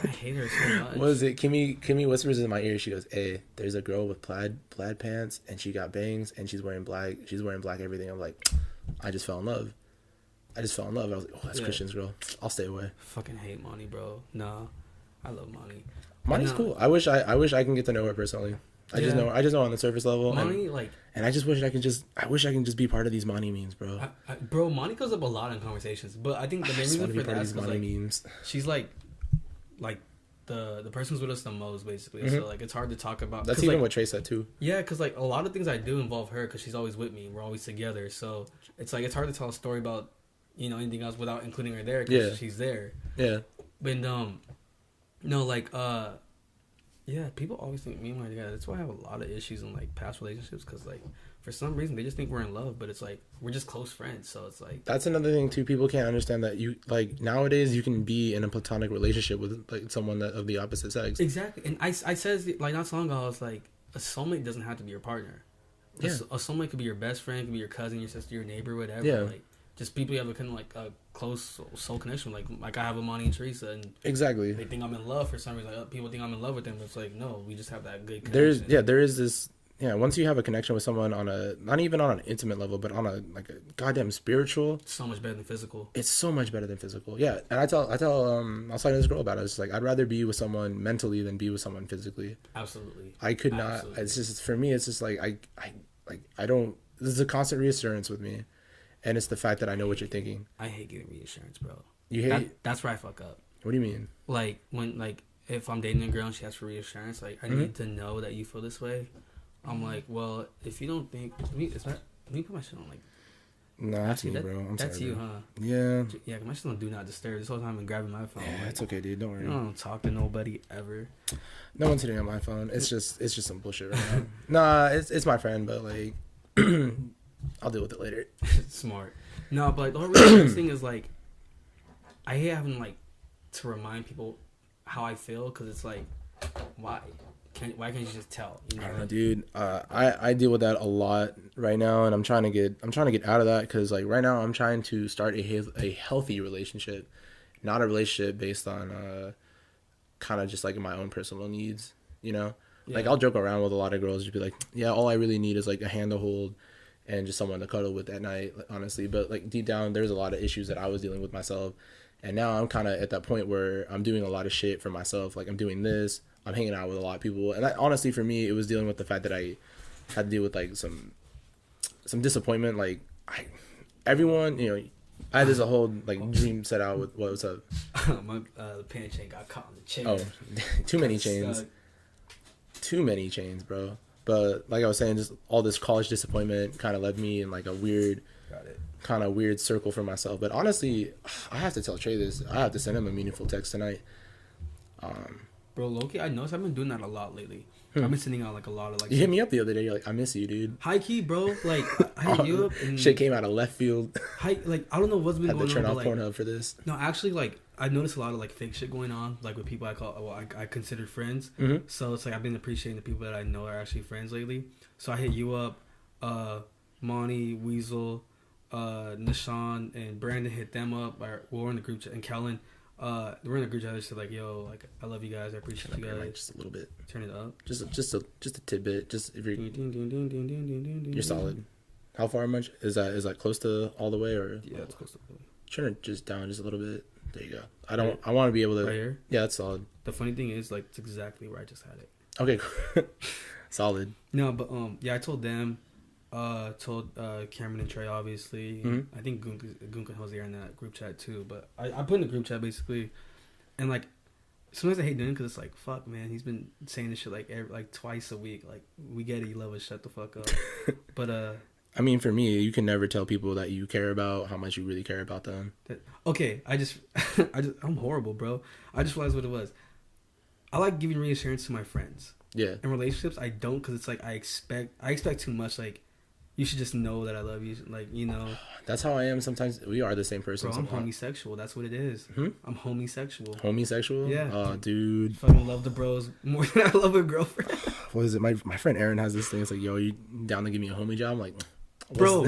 I hate her so much. What was it? Kimmy whispers in my ear. She goes, "Hey, there's a girl with plaid pants, and she got bangs, and she's wearing black. She's wearing black everything." I'm like, I just fell in love. I was like, oh, that's Christian's girl. I'll stay away. Fucking hate Monty, bro. No, I love Monty. Monty's cool. I wish I can get to know her personally. I just know on the surface level. Monty, and I just wish I can just be part of these Monty memes, bro. Bro, Monty goes up a lot in conversations, but I think the main reason for that is because memes. She's like the person who's with us the most, basically. Mm-hmm. So like it's hard to talk about. That's even what Trey said too. Yeah, because like a lot of things I do involve her because she's always with me. We're always together, so it's like it's hard to tell a story about anything else without including her there because she's there. Yeah. But people always think me and my together. That's why I have a lot of issues in like past relationships because like for some reason they just think we're in love, but it's like we're just close friends. So it's like that's another thing too. People can't understand that you like nowadays you can be in a platonic relationship with like someone of the opposite sex. Exactly, and I said like not so long ago I was like a soulmate doesn't have to be your partner. Yeah. A soulmate could be your best friend, could be your cousin, your sister, your neighbor, whatever. Yeah. Like just people you have a kind of like a close soul connection. Like I have with Monty and Teresa, and exactly they think I'm in love for some reason. Like, people think I'm in love with them, but it's like no, we just have that good connection. There is this. Yeah, once you have a connection with someone on a not even on an intimate level, but on a like a goddamn spiritual, it's so much better than physical. It's so much better than physical. Yeah, and I was talking to this girl about it. It's like I'd rather be with someone mentally than be with someone physically. Absolutely. I could not. It's just for me. It's just like I don't. This is a constant reassurance with me, and it's the fact that I know what you're thinking. I hate getting reassurance, bro. You hate? That's where I fuck up. What do you mean? Like when if I'm dating a girl and she asks for reassurance, like I need to know that you feel this way. I'm like, well, if you don't think, let me put my shit on like. No, that's me, bro. That's sorry, you, bro. huh? Yeah. Yeah, my shit on Do Not Disturb. This whole time I'm grabbing my phone. Yeah, like, it's okay, dude. Don't worry. I don't talk to nobody ever. No one's hitting on my phone. It's just some bullshit right now. Nah, it's my friend, but like, I'll deal with it later. Smart. No, but the whole reassurance thing is like, I hate having like to remind people how I feel because it's like, why can't you just tell? You know? I don't know, dude. I deal with that a lot right now, and I'm trying to get out of that because like right now I'm trying to start a healthy relationship, not a relationship based on kind of just like my own personal needs. You know, like I'll joke around with a lot of girls, just be like, yeah, all I really need is like a hand to hold and just someone to cuddle with at night, honestly. But like deep down, there's a lot of issues that I was dealing with myself, and now I'm kind of at that point where I'm doing a lot of shit for myself. Like I'm doing this. I'm hanging out with a lot of people, and that, honestly, for me, it was dealing with the fact that I had to deal with like some disappointment. Like everyone, I had this whole like dream set out with what was up. My the pant chain got caught on the chain. Oh, too many chains, bro. But like I was saying, just all this college disappointment kind of led me in like a weird, kind of weird circle for myself. But honestly, I have to tell Trey this. I have to send him a meaningful text tonight. Bro, Loki, I noticed I've been doing that a lot lately. I've been sending out like a lot of like. You hit me up the other day. You're like, I miss you, dude. High key, bro. Like I hit you up and shit came out of left field. Like I don't know what's been going on. Had to turn off like, Pornhub for this. No, actually, like I noticed a lot of like fake shit going on, like with people I consider friends. Mm-hmm. So it's like I've been appreciating the people that I know are actually friends lately. So I hit you up, Monty, Weasel, Nishan, and Brandon hit them up. We're in the group chat, and Kellen. We're in a group chat. They said like, "Yo, like I love you guys. I appreciate you guys." Just a little bit. Turn it up. Just a tidbit. Just if you're solid. How far much is that? Is that close to all the way or? Yeah, it's close to. Turn it just down just a little bit. There you go. I want to be able to. Right here. Yeah, that's solid. The funny thing is, like, it's exactly where I just had it. Okay. Solid. No, but yeah, I told them, told Cameron and Trey, obviously. Mm-hmm. I think Gunka was there in that group chat too. But I put in the group chat basically, and like sometimes I hate doing it because it's like, fuck, man, he's been saying this shit like twice a week. Like, we get it, you love us, shut the fuck up. But I mean, for me, you can never tell people that you care about how much you really care about them. Okay, I'm horrible, bro. I just realized what it was. I like giving reassurance to my friends. Yeah. In relationships, I don't, because it's like I expect too much. Like, you should just know that I love you. Like, you know. That's how I am sometimes. We are the same person. Bro, I'm homosexual. That's what it is. I'm homosexual. Homosexual? Yeah. Oh, dude. Fucking love the bros more than I love a girlfriend. What is it? My friend Aaron has this thing. It's like, yo, you down to give me a homie job? I'm like, bro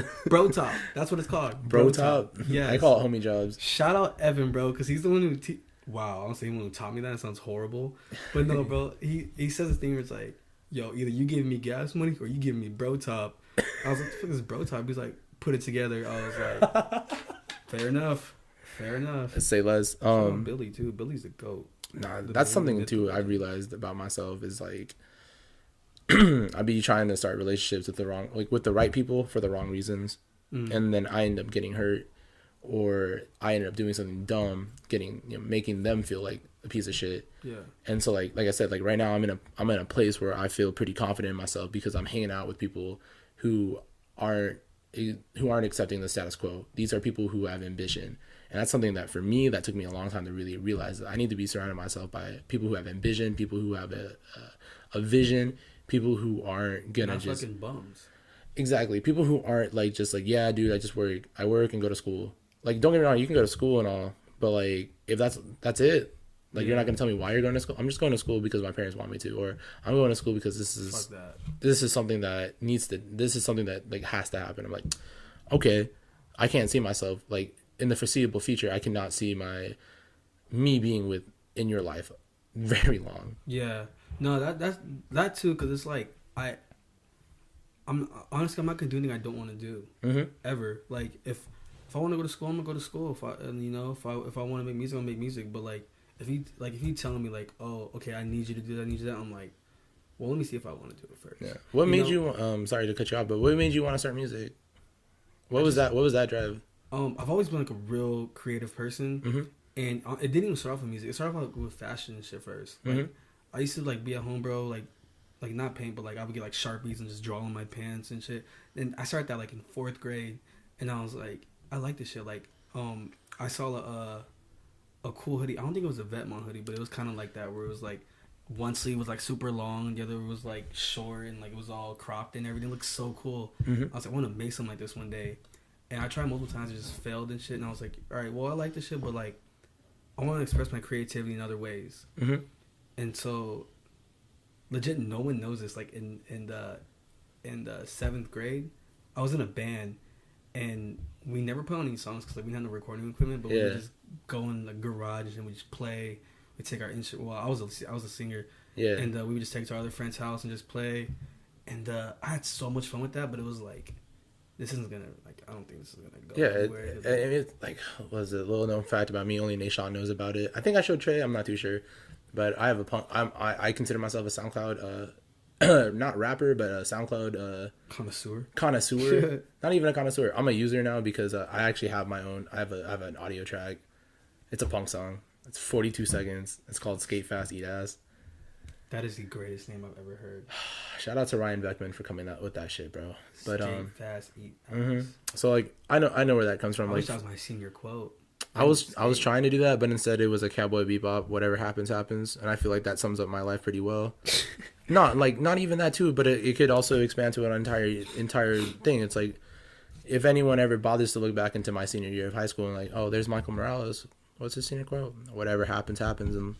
top. That's what it's called. Bro top? Yeah. I call it homie jobs. Shout out Evan, bro, because he's the one who... Wow, honestly, the one who taught me that. It sounds horrible. But no, bro, he says this thing where it's like, yo, either you give me gas money or you give me bro top. I was like, what the fuck is bro top? He's like, put it together. I was like, fair enough. Say less. Billy too. Billy's a goat. Nah, that's something too I realized about myself is like I be trying to start relationships with with the right people for the wrong reasons, and then I end up getting hurt, or I end up doing something dumb, making them feel like a piece of shit. Yeah. And so like I said, like right now I'm in a place where I feel pretty confident in myself because I'm hanging out with people who aren't accepting the status quo. These are people who have ambition. And that's something that for me, that took me a long time to really realize that I need to be surrounded myself by people who have ambition, people who have a vision, people who aren't gonna not just fucking bums. Exactly. People who aren't like just like, yeah, dude, I work and go to school. Like, don't get me wrong, you can go to school and all, but like if that's it. Like, you're not gonna tell me why you're going to school. I'm just going to school because my parents want me to, or I'm going to school because this is something that like has to happen. I'm like, okay, I can't see myself like in the foreseeable future. I cannot see me being in your life very long. Yeah, no, that too, because it's like I'm honestly, I'm not gonna do anything I don't want to do ever. Like, if I want to go to school, I'm gonna go to school. If I want to make music, I'll make music. But like, if you telling me like, oh, okay, I need you to do that, I need you to do that, I'm like, well, let me see if I want to do it first. Yeah. What made you? Sorry to cut you off, but what made you want to start music? What was that drive? I've always been like a real creative person, and it didn't even start off with music. It started off with fashion and shit first. Like, I used to like be at home, bro, like not paint, but like I would get like Sharpies and just draw on my pants and shit. And I started that like in 4th grade, and I was like, I like this shit. Like, I saw a cool hoodie. I don't think it was a Vetmont hoodie, but it was kind of like that, where it was like one sleeve was like super long, and the other was like short, and like it was all cropped and everything. It looked so cool. I was like, I want to make something like this one day. And I tried multiple times, it just failed and shit. And I was like, all right, well, I like this shit, but like, I want to express my creativity in other ways. And so, legit, no one knows this. Like in the 7th grade, I was in a band, and we never put on any songs because like we didn't have no recording equipment. But we would just go in the garage and we just play. We take our instrument. Well, I was a singer. Yeah. And we would just take it to our other friend's house and just play. And I had so much fun with that. But it was like, this isn't gonna, like, I don't think this is gonna go anywhere. It's like, was it a little known fact about me? Only Nation knows about it. I think I showed Trey. I'm not too sure, but I have I consider myself a SoundCloud, not rapper, but a SoundCloud connoisseur. Not even a connoisseur. I'm a user now because I actually have my own. I have an audio track. It's a punk song. It's 42 seconds. It's called "Skate Fast, Eat Ass." That is the greatest name I've ever heard. Shout out to Ryan Beckman for coming out with that shit, bro. But Skate fast, eat ass. So like, I know where that comes from. I like, wish that was my senior quote. I was trying to do that, but instead it was a Cowboy Bebop. Whatever happens, happens, and I feel like that sums up my life pretty well. not even that too, but it could also expand to an entire thing. It's like, if anyone ever bothers to look back into my senior year of high school and like, oh, there's Michael Morales. What's his senior quote? Whatever happens, happens, and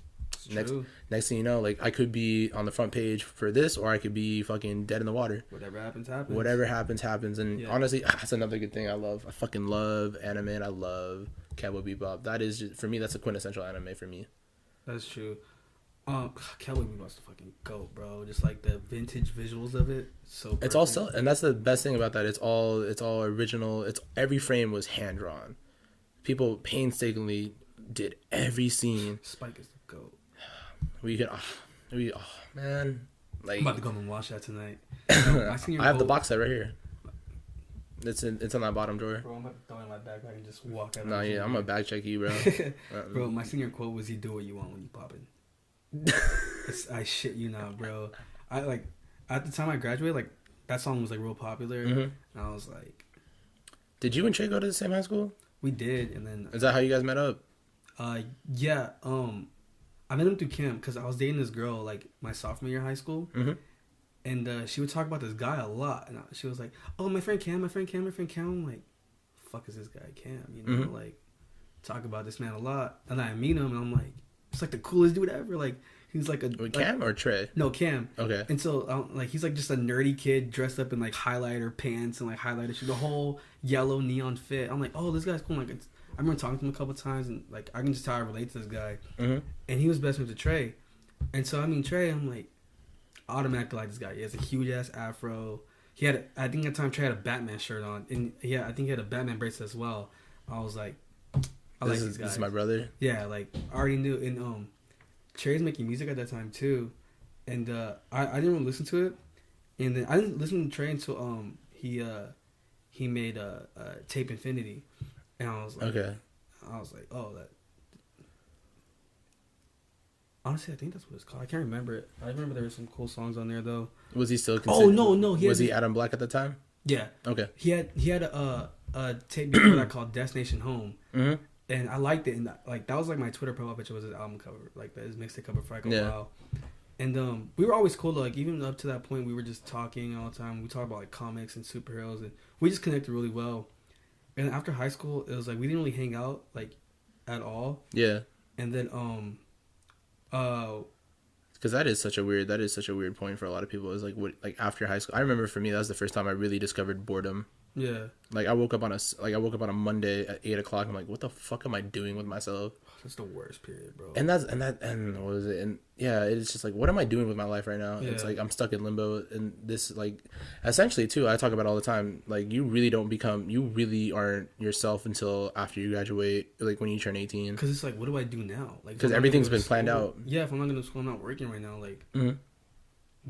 next thing you know, like, I could be on the front page for this, or I could be fucking dead in the water. Whatever happens, happens. Whatever happens, happens. And honestly, that's another good thing I love. I fucking love anime, and I love Cowboy Bebop. That is just, for me, that's a quintessential anime for me. That's true. Cowboy Bebop's the fucking GOAT, bro. Just like the vintage visuals of it, so perfect. It's all and that's the best thing about that. It's all original. It's every frame was hand drawn. People painstakingly did every scene. Spike is the GOAT. Man, Like, I'm about to go and watch that tonight. I have the box set right here. It's in that bottom drawer. Bro, I'm about to throw it in my backpack and just walk out. No, yeah, I'm gonna back check you, bro. Bro, my senior quote was, "You do what you want when you pop it." I shit you not, bro. I like at the time I graduated, like that song was like real popular, and I was like, "Did you and Trey go to the same high school?" We did, and then is that how you guys met up? Yeah. I met him through camp because I was dating this girl like my sophomore year of high school, and she would talk about this guy a lot, and she was like, "Oh, my friend Cam, my friend Cam, my friend Cam." I'm like, "Fuck is this guy Cam?" You know, like talk about this man a lot, and I meet him, and I'm like, "It's like the coolest dude ever." Like he's like a Cam or Trey? No, Cam. Okay. And so like he's like just a nerdy kid dressed up in like highlighter pants and like highlighter shoes, the whole yellow neon fit. I'm like, "Oh, this guy's cool." Like I remember talking to him a couple times, and like I can just tell I relate to this guy. And he was best friends with Trey, and so I mean Trey, I'm like automatically like this guy. He has a huge ass afro. He had, I think at the time Trey had a Batman shirt on, and yeah, I think he had a Batman bracelet as well. I was like, I like these guys. This is my brother. Yeah, like I already knew. And Trey's making music at that time too, and I didn't really listen to it, and then I didn't listen to Trey until he made Tape Infinity. And I was like, oh, that. Honestly, I think that's what it's called. I can't remember it. I remember there were some cool songs on there though. Was he still? Oh no! Was he Adam Black at the time? Yeah. Okay. He had a tape before that called Destination Home, and I liked it. And that was like my Twitter profile picture was his album cover, like his mixtape cover for like a while. And we were always cool. Like even up to that point, we were just talking all the time. We talked about like comics and superheroes, and we just connected really well. And after high school, it was like we didn't really hang out like at all. Yeah. And then because that is such a weird point for a lot of people. Is like what, like after high school. I remember for me that was the first time I really discovered boredom. Yeah. Like I woke up on a Monday at 8:00. I'm like, what the fuck am I doing with myself? That's the worst period, bro. And what was it? And yeah, it's just like, what am I doing with my life right now? Yeah. It's like I'm stuck in limbo, and this like, essentially too. I talk about it all the time. Like you really aren't yourself until after you graduate. Like when you turn 18. Because it's like, what do I do now? Like because everything's been planned out. Yeah, if I'm not going to school, I'm not working right now. Like,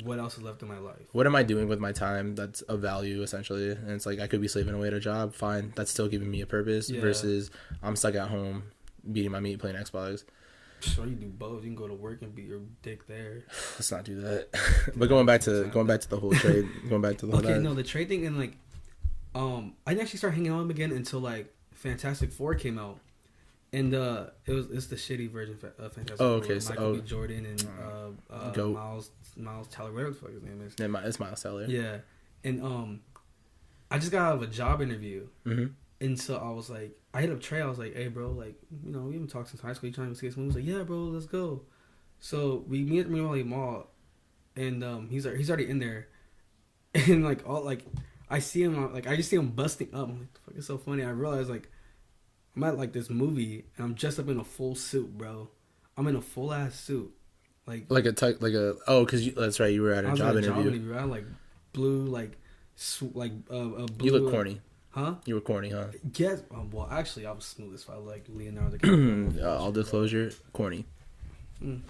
what else is left in my life? What am I doing with my time that's of value, essentially? And it's like I could be slaving away at a job. Fine, that's still giving me a purpose. Yeah. Versus I'm stuck at home beating my meat playing Xbox. Sure, you do both. You can go to work and beat your dick there. Let's not do that. But going back to the whole trade, the trade thing, and like, I didn't actually start hanging out with him again until like Fantastic Four came out, and it's the shitty version of Fantastic Four. Okay, Michael B. Jordan and Goat. Miles Teller, whatever the fuck his name is. Yeah, it's Miles Teller. Yeah, and I just got out of a job interview. And so I was like, I hit up Trey. I was like, "Hey, bro, like, you know, we haven't talked since high school. You trying to see this movie?" He was like, "Yeah, bro, let's go." So we meet at the Miramar Mall, and he's already in there, and like I see him, like I just see him busting up. I'm like, "Fuck, it's so funny." I realized like I'm at like this movie, and I'm dressed up in a full suit, bro. I'm in a full ass suit, because that's right, you were at a job interview. I had like blue, like blue. You look corny. Huh? You were corny, huh? Yes. Well, actually, I was smooth as fuck, like Leonardo DiCaprio. All disclosure, corny. You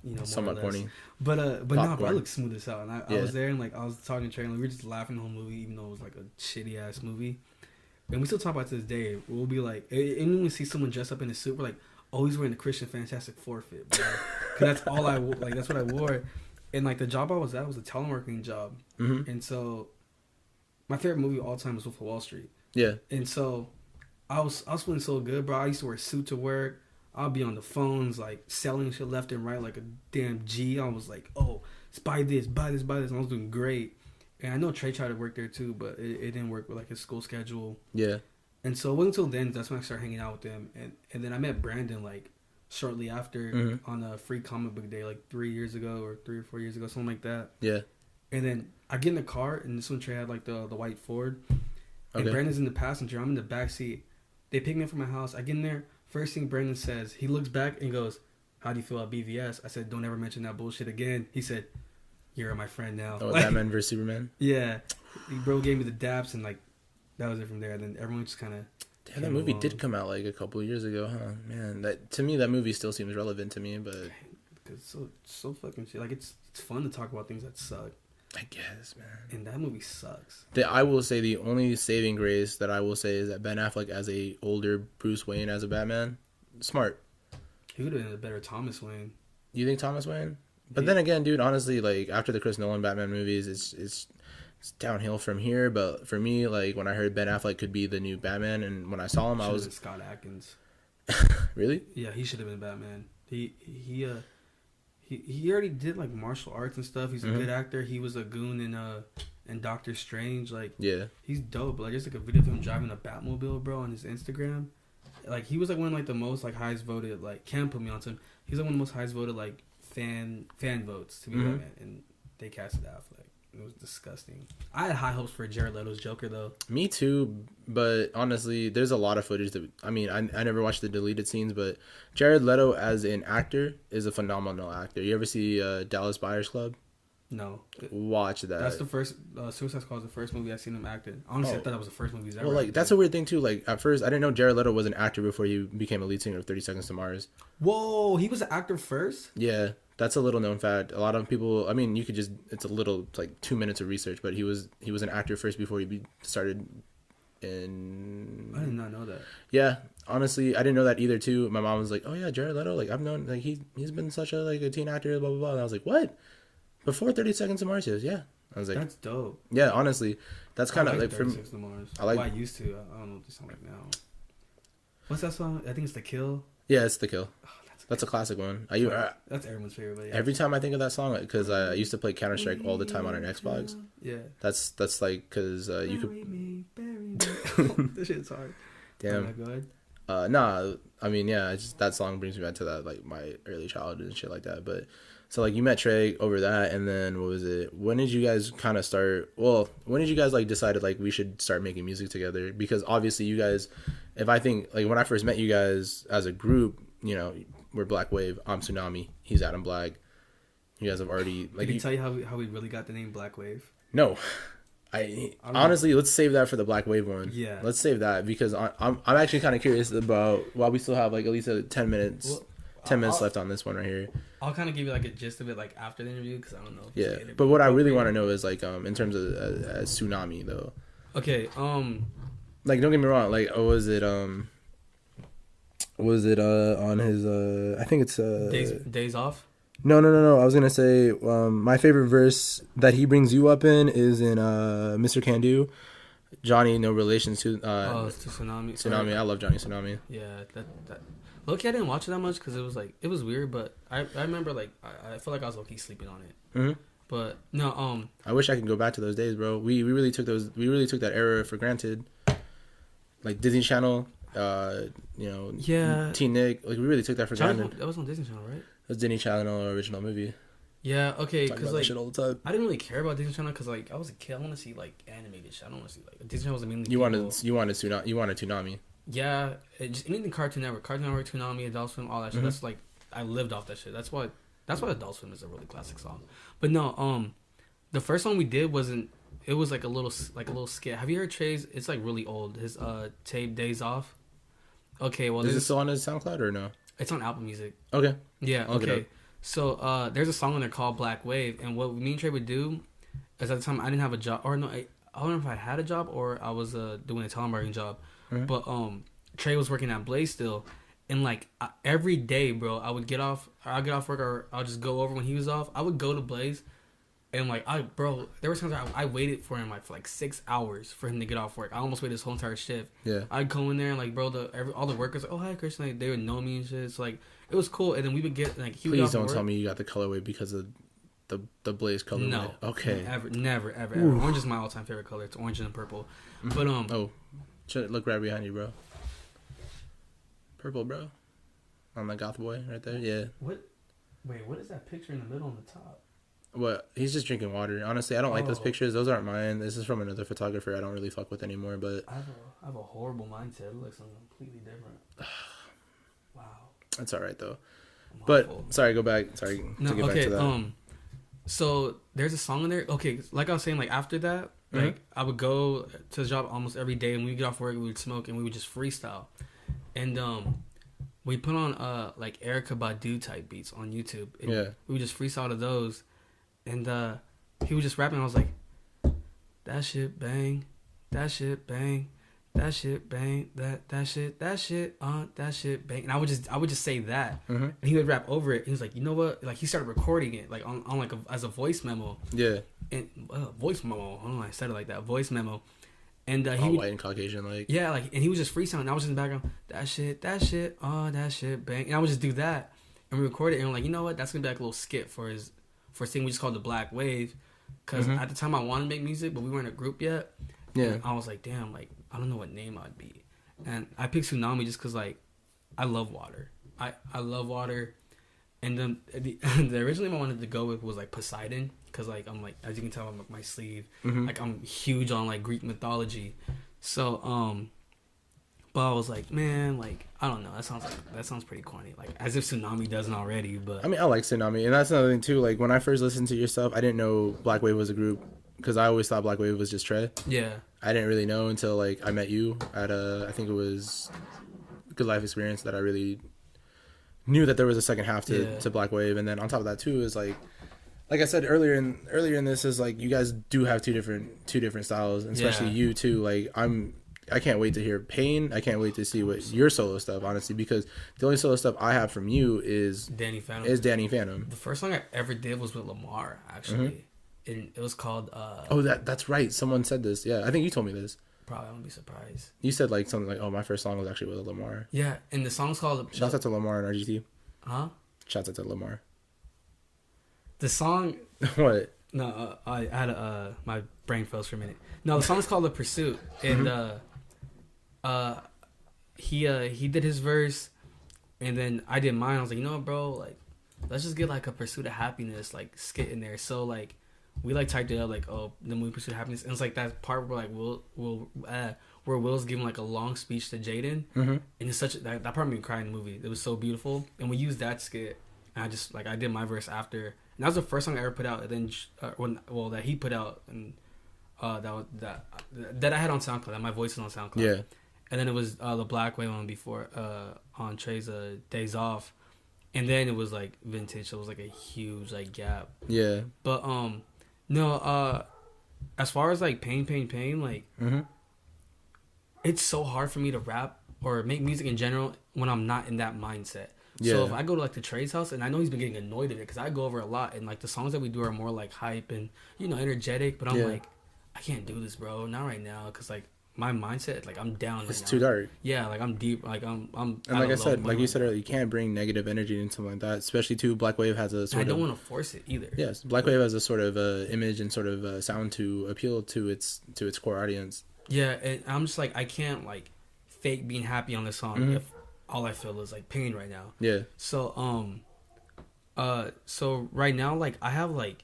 know, somewhat corny. But nah, bro, I look smooth as hell. And I was there, and like I was talking to Trey, and we were just laughing the whole movie, even though it was like a shitty ass movie. And we still talk about it to this day. We'll be like, and when we see someone dressed up in a suit, we're like, "Oh, he's wearing the Christian Fantastic Four fit, bro." Because that's all I like. That's what I wore. And like the job I was at was a telemarketing job, and so. My favorite movie of all time was Wolf of Wall Street. Yeah. And so I was feeling so good, bro. I used to wear a suit to work. I'll be on the phones, like, selling shit left and right like a damn G. I was like, oh, buy this, buy this, buy this. And I was doing great. And I know Trey tried to work there, too, but it didn't work with, like, his school schedule. Yeah. And so it wasn't until then that's when I started hanging out with him. And then I met Brandon, like, shortly after on a free comic book day, like, 3 years ago or 3 or 4 years ago, something like that. Yeah. And then I get in the car, and this one Trey had like the white Ford, and Brandon's in the passenger. I'm in the back seat. They pick me up from my house. I get in there. First thing Brandon says, he looks back and goes, "How do you feel about BVS?" I said, "Don't ever mention that bullshit again." He said, "You're my friend now." Oh, like, Batman vs Superman. Yeah, bro gave me the daps, and like that was it from there. And then everyone just kind of. Damn, that movie did come out like a couple of years ago, huh? Man, that to me that movie still seems relevant to me, but. Because it's so fucking shit. Like it's fun to talk about things that suck. I guess, man. And that movie sucks. I will say the only saving grace that I will say is that Ben Affleck as a older Bruce Wayne as a Batman, smart. He would have been a better Thomas Wayne. You think Thomas Wayne? But then again, dude, honestly, like after the Chris Nolan Batman movies, it's downhill from here. But for me, like when I heard Ben Affleck could be the new Batman, and when I saw him, I was Scott Adkins. Really? Yeah, he should have been Batman. He already did like martial arts and stuff. He's a good actor. He was a goon in Doctor Strange. Like, yeah, he's dope. Like, there's like a video of him driving a Batmobile, bro, on his Instagram. Like, he was like one of like the most like highest voted. Like, Cam put me onto him. He's like one of the most highest voted like fan votes to be Batman, and they casted Affleck. It was disgusting. I had high hopes for Jared Leto's Joker though. Me too, but honestly, there's a lot of footage that I never watched the deleted scenes, but Jared Leto as an actor is a phenomenal actor. You ever see Dallas Buyers Club? No. Watch that. That's the first Suicide Squad is the first movie I've seen him act in. Honestly, I thought that was the first movie he's ever. Well, like that's a weird thing too. Like at first, I didn't know Jared Leto was an actor before he became a lead singer of 30 Seconds to Mars. Whoa, he was an actor first? Yeah. That's a little known fact. A lot of people, I mean, you could just, it's a little, it's like 2 minutes of research, but he was an actor first before he started in... I did not know that. Yeah, honestly, I didn't know that either too. My mom was like, oh yeah, Jared Leto, like I've known, like he's been such a teen actor, blah, blah, blah. And I was like, what? Before 30 Seconds to Mars? He was, yeah. I was like... That's dope. Yeah, honestly, that's kind of like... 30 Seconds to Mars. I like... Well, I used to. I don't know what they sound like now. What's that song? I think it's The Kill. Yeah, it's The Kill. That's a classic one. That's everyone's favorite. But yeah. Every time I think of that song, because I used to play Counter-Strike all the time on an Xbox. Yeah. That's like because you could. Bury me. This shit's hard. Damn. Go ahead. Nah. I mean, yeah. That song brings me back to that, like my early childhood and shit like that. But so like you met Trey over that, and then what was it? When did you guys kind of start? Well, when did you guys like decided like we should start making music together? Because obviously you guys, if I think like when I first met you guys as a group, you know. We're Blk Wav. I'm Tsunami. He's Adam Black. You guys have already like. Did he tell you how we really got the name Blk Wav? No, I honestly let's save that for the Blk Wav one. Yeah, let's save that because I'm actually kind of curious about while we still have like at least 10 minutes. Well, 10 minutes left on this one right here. I'll kind of give you like a gist of it like after the interview because I don't know. If but what I really want to know is like in terms of Tsunami though. Okay. Like don't get me wrong. Like was it on his I think it's Days Off? No. I was gonna say my favorite verse that he brings you up in is in Mr. Can Do. Johnny, no relations to it's to Tsunami. Tsunami, I love Johnny Tsunami. Yeah, that low-key I didn't watch it that much because it was weird, but I remember like I feel like I was low-key sleeping on it. Mm-hmm. But no, I wish I could go back to those days, bro. We really took that era for granted. Like Disney Channel. Yeah, Teen Nick, like we really took that for granted. That was on Disney Channel, right? It was Disney Channel original movie. Yeah, okay, because like shit all the time. I didn't really care about Disney Channel because like I was a kid. I want to see like animated shit. I don't want to see like Disney Channel was mainly. You wanted Tsunami. Yeah, just anything Cartoon Network, Tsunami, Adult Swim, all that shit. That's like I lived off that shit. That's why Adult Swim is a really classic song. But no, the first song we did wasn't. It was like a little skit. Have you heard Trey's? It's like really old. His tape Days Off. Okay, well, is it still on his SoundCloud or no? It's on Apple Music. Okay. Yeah. Okay. So there's a song on there called Blk Wav, and what me and Trey would do is at the time I didn't have a job, or no, I don't know if I had a job or I was doing a telemarketing job, but Trey was working at Blaze still, and like every day, bro, I'll get off work or I'll just go over when he was off. I would go to Blaze. And like there were times where I waited for him for like 6 hours for him to get off work. I almost waited his whole entire shift. Yeah, I'd go in there and like all the workers like, oh hi Christian, like they would know me and shit. So like it was cool. And then we would get like he please don't tell me you got the colorway because of the Blaze colorway. No, okay, never. Orange is my all time favorite color. It's orange and purple. But look right behind you, bro. Purple, bro, on the Goth boy right there. Yeah. What? Wait, what is that picture in the middle on the top? What? He's just drinking water. Honestly, I don't like those pictures. Those aren't mine. This is from another photographer I don't really fuck with anymore. But I have a horrible mindset. It looks something completely different. Wow. That's all right though. But sorry, go back. Sorry to get back to that. So there's a song in there. Okay, like I was saying, like after that, like I would go to the job almost every day, and when we get off work, we would smoke and we would just freestyle. And we put on like Erica Badu type beats on YouTube. And Yeah. we would just freestyle to those, and he was just rapping. I was like, that shit bang, that shit bang, that shit bang, that shit that shit bang. And I would just say that, and he would rap over it. He was like, you know what? Like he started recording it like on like as a voice memo. Yeah. And voice memo. I don't know why I said it like that. Voice memo. And he all would, white and Caucasian, like. yeah, like, and he was just freestyling. And I was just in the background, that shit, that shit, bang. And I would just do that, and we recorded it. And I'm like, you know what? That's gonna be like a little skit for his thing. We just called the Blk Wave, because at the time I wanted to make music, but we weren't a group yet. Yeah. And I was like, damn, like I don't know what name I'd be, and I picked Tsunami just because like I love water. I love water, and then the original name I wanted to go with was like Poseidon. Cause like I'm like, as you can tell on my sleeve, like I'm huge on like Greek mythology, so but I was like, man, like I don't know, that sounds pretty corny, like as if Tsunami doesn't already. But I mean, I like Tsunami, and that's another thing too. Like when I first listened to your stuff, I didn't know Blk Wave was a group, because I always thought Blk Wave was just Trey. yeah, I didn't really know until like I met you at I think it was Good Life Experience, that I really knew that there was a second half to Blk Wave. And then on top of that too is like I said earlier in this, is like you guys do have two different styles, and especially you too. Like I can't wait to hear Pain. I can't wait to see what your solo stuff, honestly, because the only solo stuff I have from you is Danny Phantom. The first song I ever did was with Lamar, actually. And it was called oh, that's right, someone said this. Yeah, I think you told me this. Probably, I won't be surprised. You said like something like, oh, my first song was actually with Lamar. Yeah, and the song's called Shouts out to Lamar and RGT. Huh? Shouts out to Lamar. The song. What? No, I had my brain froze for a minute. No, the song's called The Pursuit, and he did his verse, and then I did mine. I was like, you know what, bro, like let's just get like a Pursuit of Happiness like skit in there. So like we like typed it up like, oh, the movie Pursuit of Happiness, and it's like that part where like where Will's giving like a long speech to Jaden, and it's such that part made me cry in the movie. It was so beautiful, and we used that skit. And I just like I did my verse after, and that was the first song I ever put out. And then that he put out, and that I had on SoundCloud. That my voice is on SoundCloud. Yeah. And then it was the Blk Wave one before on Trey's Days Off, and then it was like Vintage. So it was like a huge like gap. Yeah. But no, as far as like pain, like it's so hard for me to rap or make music in general when I'm not in that mindset. Yeah. So if I go to like the Trey's house, and I know he's been getting annoyed at it because I go over a lot, and like the songs that we do are more like hype and energetic, but I'm like, I can't do this, bro, not right now, because like my mindset, like I'm down. It's right too now. dark. Yeah, like I'm deep. Like I'm. And like I said, like you said earlier, you can't bring negative energy into something like that. Especially too, Blk Wave has a sort of. I don't want to force it either. Yes, Blk Wave has a sort of image and sort of sound to appeal to its core audience. Yeah, and I'm just like, I can't like fake being happy on this song if all I feel is like pain right now. Yeah. So so right now, like I have like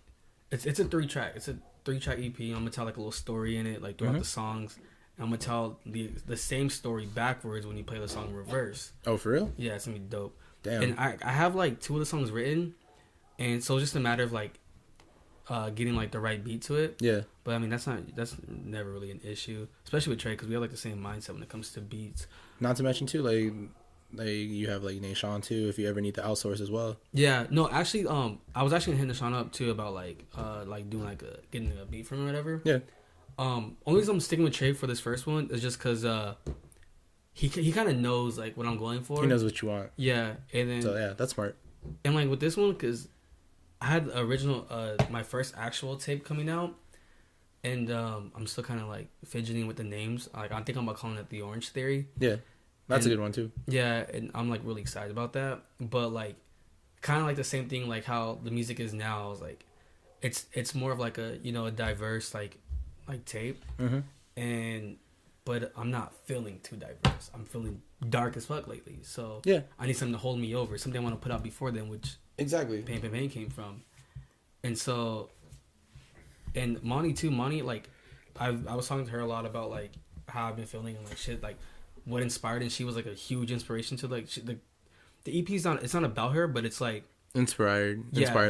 it's a 3-track EP. I'm gonna tell like a little story in it, like throughout the songs. And I'm gonna tell the same story backwards when you play the song reverse. Oh, for real? Yeah, it's gonna be dope. Damn. And I have like 2 of the songs written, and so it's just a matter of like getting like the right beat to it. Yeah. But I mean that's never really an issue, especially with Trey, because we have like the same mindset when it comes to beats. Not to mention too, like you have like Nashawn too, if you ever need to outsource as well. Yeah, no, actually, I was actually hitting Nashawn up too about like doing like getting a beat from him or whatever. Yeah. Only reason I'm sticking with Trey for this first one is just because he kind of knows like what I'm going for. He knows what you want. Yeah, and then so yeah, that's smart. And like with this one, because I had the original my first actual tape coming out, and I'm still kind of like fidgeting with the names. Like I think I'm about calling it the Orange Theory. Yeah. That's a good one too. Yeah, and I'm like really excited about that. But like, kind of like the same thing, like how the music is now. Is like, it's more of like a a diverse like tape, but I'm not feeling too diverse. I'm feeling dark as fuck lately. So yeah, I need something to hold me over. Something I want to put out before then, which exactly Pain came from. And so, and Monty like, I was talking to her a lot about like how I've been feeling and like shit like. What inspired, and she was like a huge inspiration to like the EP's not, it's not about her, but it's like inspired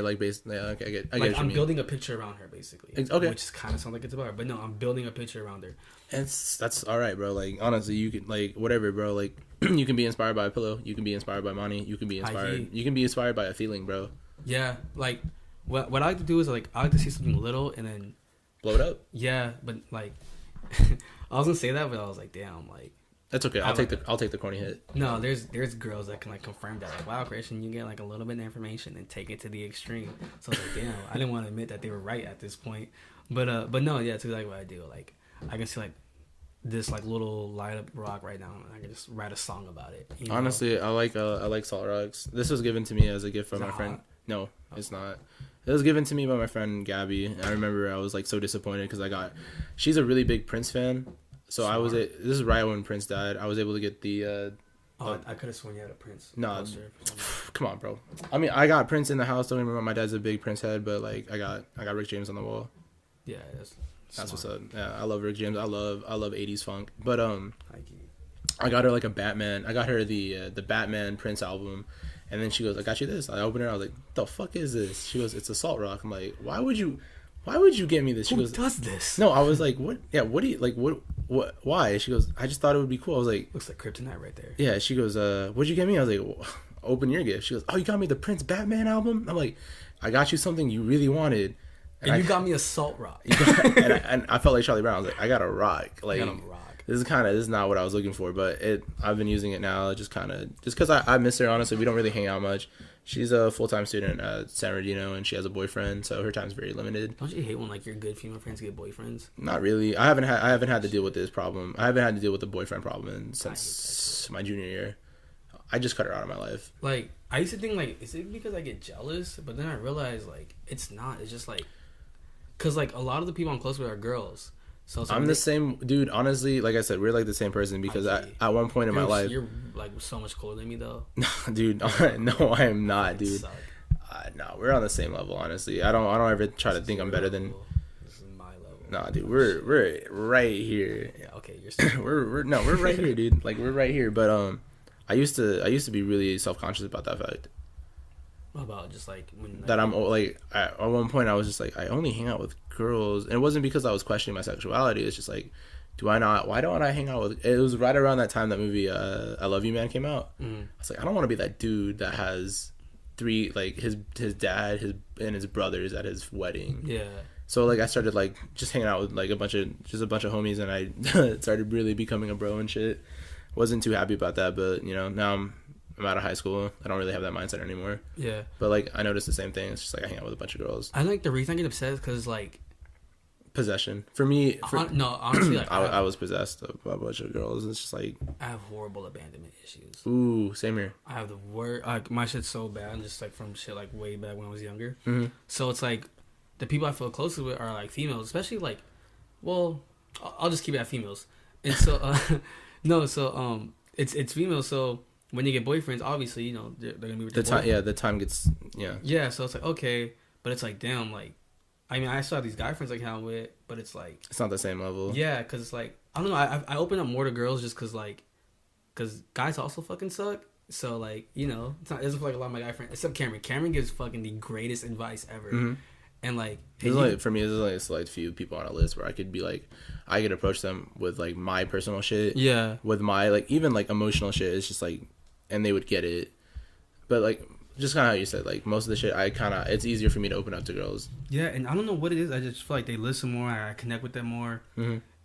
like based. Yeah, okay, I get like what you I'm mean. building a picture around her basically. Okay, which kind of sounds like it's about her, but no, I'm building a picture around her. That's all right, bro. Like honestly, you can like whatever, bro. Like you can be inspired by a pillow. You can be inspired by money. You can be inspired. You can be inspired by a feeling, bro. Yeah, like what I like to do is like I like to see something little and then blow it up. Yeah, but like I was gonna say that, but I was like, damn, like that's okay. I'll take the corny hit. No, there's girls that can like confirm that, like, wow, Christian, you get like a little bit of information and take it to the extreme. So I was like, damn, I didn't want to admit that they were right at this point, but no, yeah, it's exactly what I do. Like I can see like this like little light up rock right now, and I can just write a song about it. You know? Honestly, I like salt rocks. This was given to me as a gift from my friend. Hot? No, it's not. It was given to me by my friend Gabby. I remember I was like so disappointed because she's a really big Prince fan. So Smart. this is right when Prince died. I was able to get the. I could have sworn you had a Prince. No, come on, bro. I mean, I got Prince in the house. Don't get me wrong, my dad's a big Prince head, but like I got Rick James on the wall. Yeah, that's what's up. Yeah, I love Rick James. I love 80s funk. But I got her like a Batman. I got her the Batman Prince album. And then she goes, I got you this. I opened it. I was like, the fuck is this? She goes, it's a salt rock. I'm like, why would you get me this? She goes, does this? No, I was like, what? Yeah, what do you like? What? Why? She goes, I just thought it would be cool. I was like, looks like kryptonite right there. Yeah. She goes, what'd you get me? I was like, well, open your gift. She goes, oh, you got me the Prince Batman album. I'm like, I got you something you really wanted. And you got me a salt rock. and I felt like Charlie Brown. I was like, I got a rock. Like, I got a rock. This is not what I was looking for, but I've been using it now just because I miss her. Honestly, we don't really hang out much. She's a full-time student at San Bernardino, and she has a boyfriend, so her time's very limited. Don't you hate when like your good female friends get boyfriends? Not really. I haven't had to deal with this problem. I haven't had to deal with the boyfriend problem since my junior year. I just cut her out of my life. Like I used to think like, is it because I get jealous? But then I realized like it's not. It's just like, cause like a lot of the people I'm close with are girls. So I'm the same dude. Honestly, like I said, we're like the same person because at one point in my life, you're like so much cooler than me though. Dude, no, I am not, dude. No, we're on the same level. Honestly, I don't ever try to think I'm better than. This is my level. Nah, dude, we're right here. Yeah, okay, you're. Still we're right here, dude. Like we're right here. But I used to be really self-conscious about that fact. What about just like when that I'm like at one point I was just like I only hang out with girls, and it wasn't because I was questioning my sexuality. It's just like, why don't I hang out with? It was right around that time that movie I Love You Man came out. I was like, I don't want to be that dude that has three, like his dad and his brothers at his wedding. Yeah. So like I started like just hanging out with like a bunch of homies, and I started really becoming a bro and shit. Wasn't too happy about that, but you know, now I'm out of high school. I don't really have that mindset anymore. Yeah. But like I noticed the same thing. It's just like I hang out with a bunch of girls. I like the reason I get upset is because like possession for me. No, honestly, like I was possessed by a bunch of girls. It's just like I have horrible abandonment issues. Ooh, same here. I have the worst. Like my shit's so bad, just like from shit like way back when I was younger. So it's like the people I feel closest with are like females, especially like. Well, I'll just keep it at females. And so it's females. So when you get boyfriends, obviously, you know, they're gonna be with the time. Yeah, the time gets. Yeah, so it's like okay, but it's like damn, like, I mean, I still have these guy friends like hang out with, but it's like it's not the same level. Yeah, because it's like I don't know. I open up more to girls just because guys also fucking suck. So like, you know, it doesn't feel like a lot of my guy friends except Cameron. Cameron gives fucking the greatest advice ever. And like, for me, there's only a select few people on a list where I could be like, I could approach them with like my personal shit. Yeah. With my like even like emotional shit. It's just like, and they would get it. But like, just kind of how you said, like most of the shit, it's easier for me to open up to girls. Yeah, and I don't know what it is. I just feel like they listen more. I connect with them more.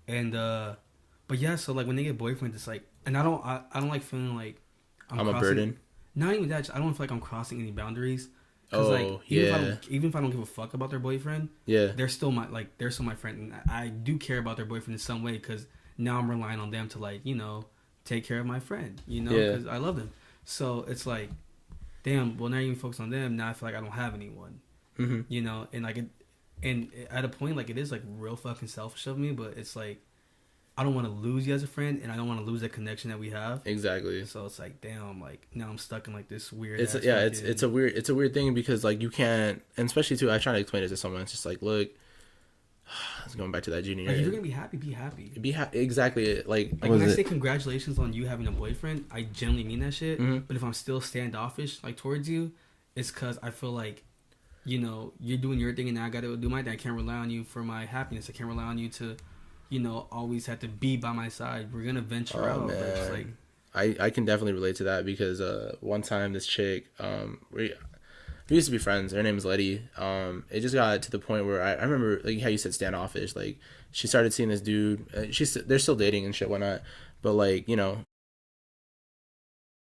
And but yeah, so like when they get boyfriends, it's like, and I don't like feeling like I'm a burden. Not even that. I don't feel like I'm crossing any boundaries. Cause like even if I don't give a fuck about their boyfriend, they're still my friend, and I do care about their boyfriend in some way because now I'm relying on them to like, you know, take care of my friend, you know, because I love them. So it's like, damn. Well, now you focus on them. Now I feel like I don't have anyone, you know, and like and at a point like it is like real fucking selfish of me, but it's like I don't want to lose you as a friend, and I don't want to lose that connection that we have. Exactly. So it's like, damn, like now I'm stuck in like this weird. It's a weird thing because like you can't, and especially too. I try to explain it to someone. It's just like, look, it's going back to that junior year. If you're gonna be happy, be happy. Exactly. Like when I say congratulations on you having a boyfriend, I genuinely mean that shit. But if I'm still standoffish like towards you, it's because I feel like, you know, you're doing your thing and I got to do my thing. I can't rely on you for my happiness. I can't rely on you to, you know, always have to be by my side. We're gonna venture out. Man. But it's like, I can definitely relate to that because one time this chick we used to be friends. Her name is Letty. It just got to the point where I remember like how you said standoffish. Like she started seeing this dude. They're still dating and shit, whatnot. But like, you know,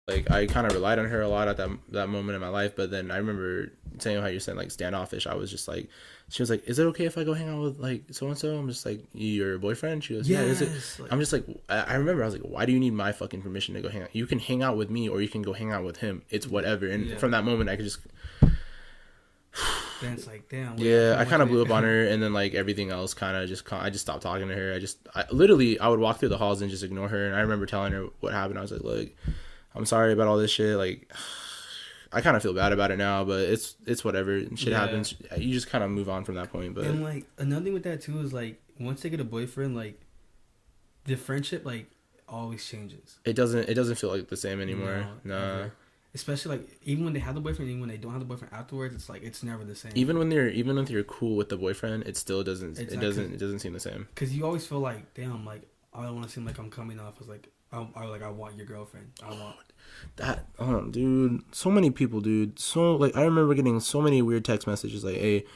like I kind of relied on her a lot at that moment in my life. But then I remember saying how you're saying like standoffish. I was just like, she was like, "Is it okay if I go hang out with like so and so?" I'm just like, "Your boyfriend?" She goes, "Yeah." Is it? like, I'm just like, I remember I was like, "Why do you need my fucking permission to go hang out? You can hang out with me or you can go hang out with him. It's whatever." And from that moment, I could just. Then it's like, damn. Yeah, I kind of blew up on her, and then like everything else, kind of just I just stopped talking to her. I literally I would walk through the halls and just ignore her. And I remember telling her what happened. I was like, "Look, I'm sorry about all this shit. Like, I kind of feel bad about it now, but it's whatever. Shit happens. You just kind of move on from that point." But and like another thing with that too is like once they get a boyfriend, like the friendship like always changes. It doesn't feel like the same anymore. No. Especially like even when they have the boyfriend, even when they don't have the boyfriend afterwards, it's like it's never the same. Even when you're cool with the boyfriend, it still doesn't. Exactly. It doesn't seem the same. Because you always feel like, damn, like I don't want to seem like I'm coming off as like I want your girlfriend. I want that. Dude, so many people, dude. So like I remember getting so many weird text messages like, "Hey,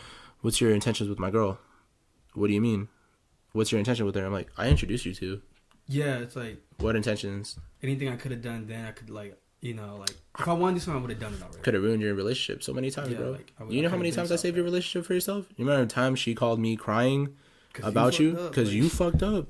what's your intentions with my girl? What do you mean? What's your intention with her?" I'm like, I introduced you to. Yeah, it's like what intentions? Anything I could have done then, I could like. You know, like if I wanted to do something, I would have done it already. Could have ruined your relationship so many times, bro. Like, you know how many times I saved your relationship for yourself? You remember the time she called me crying about you because you fucked up.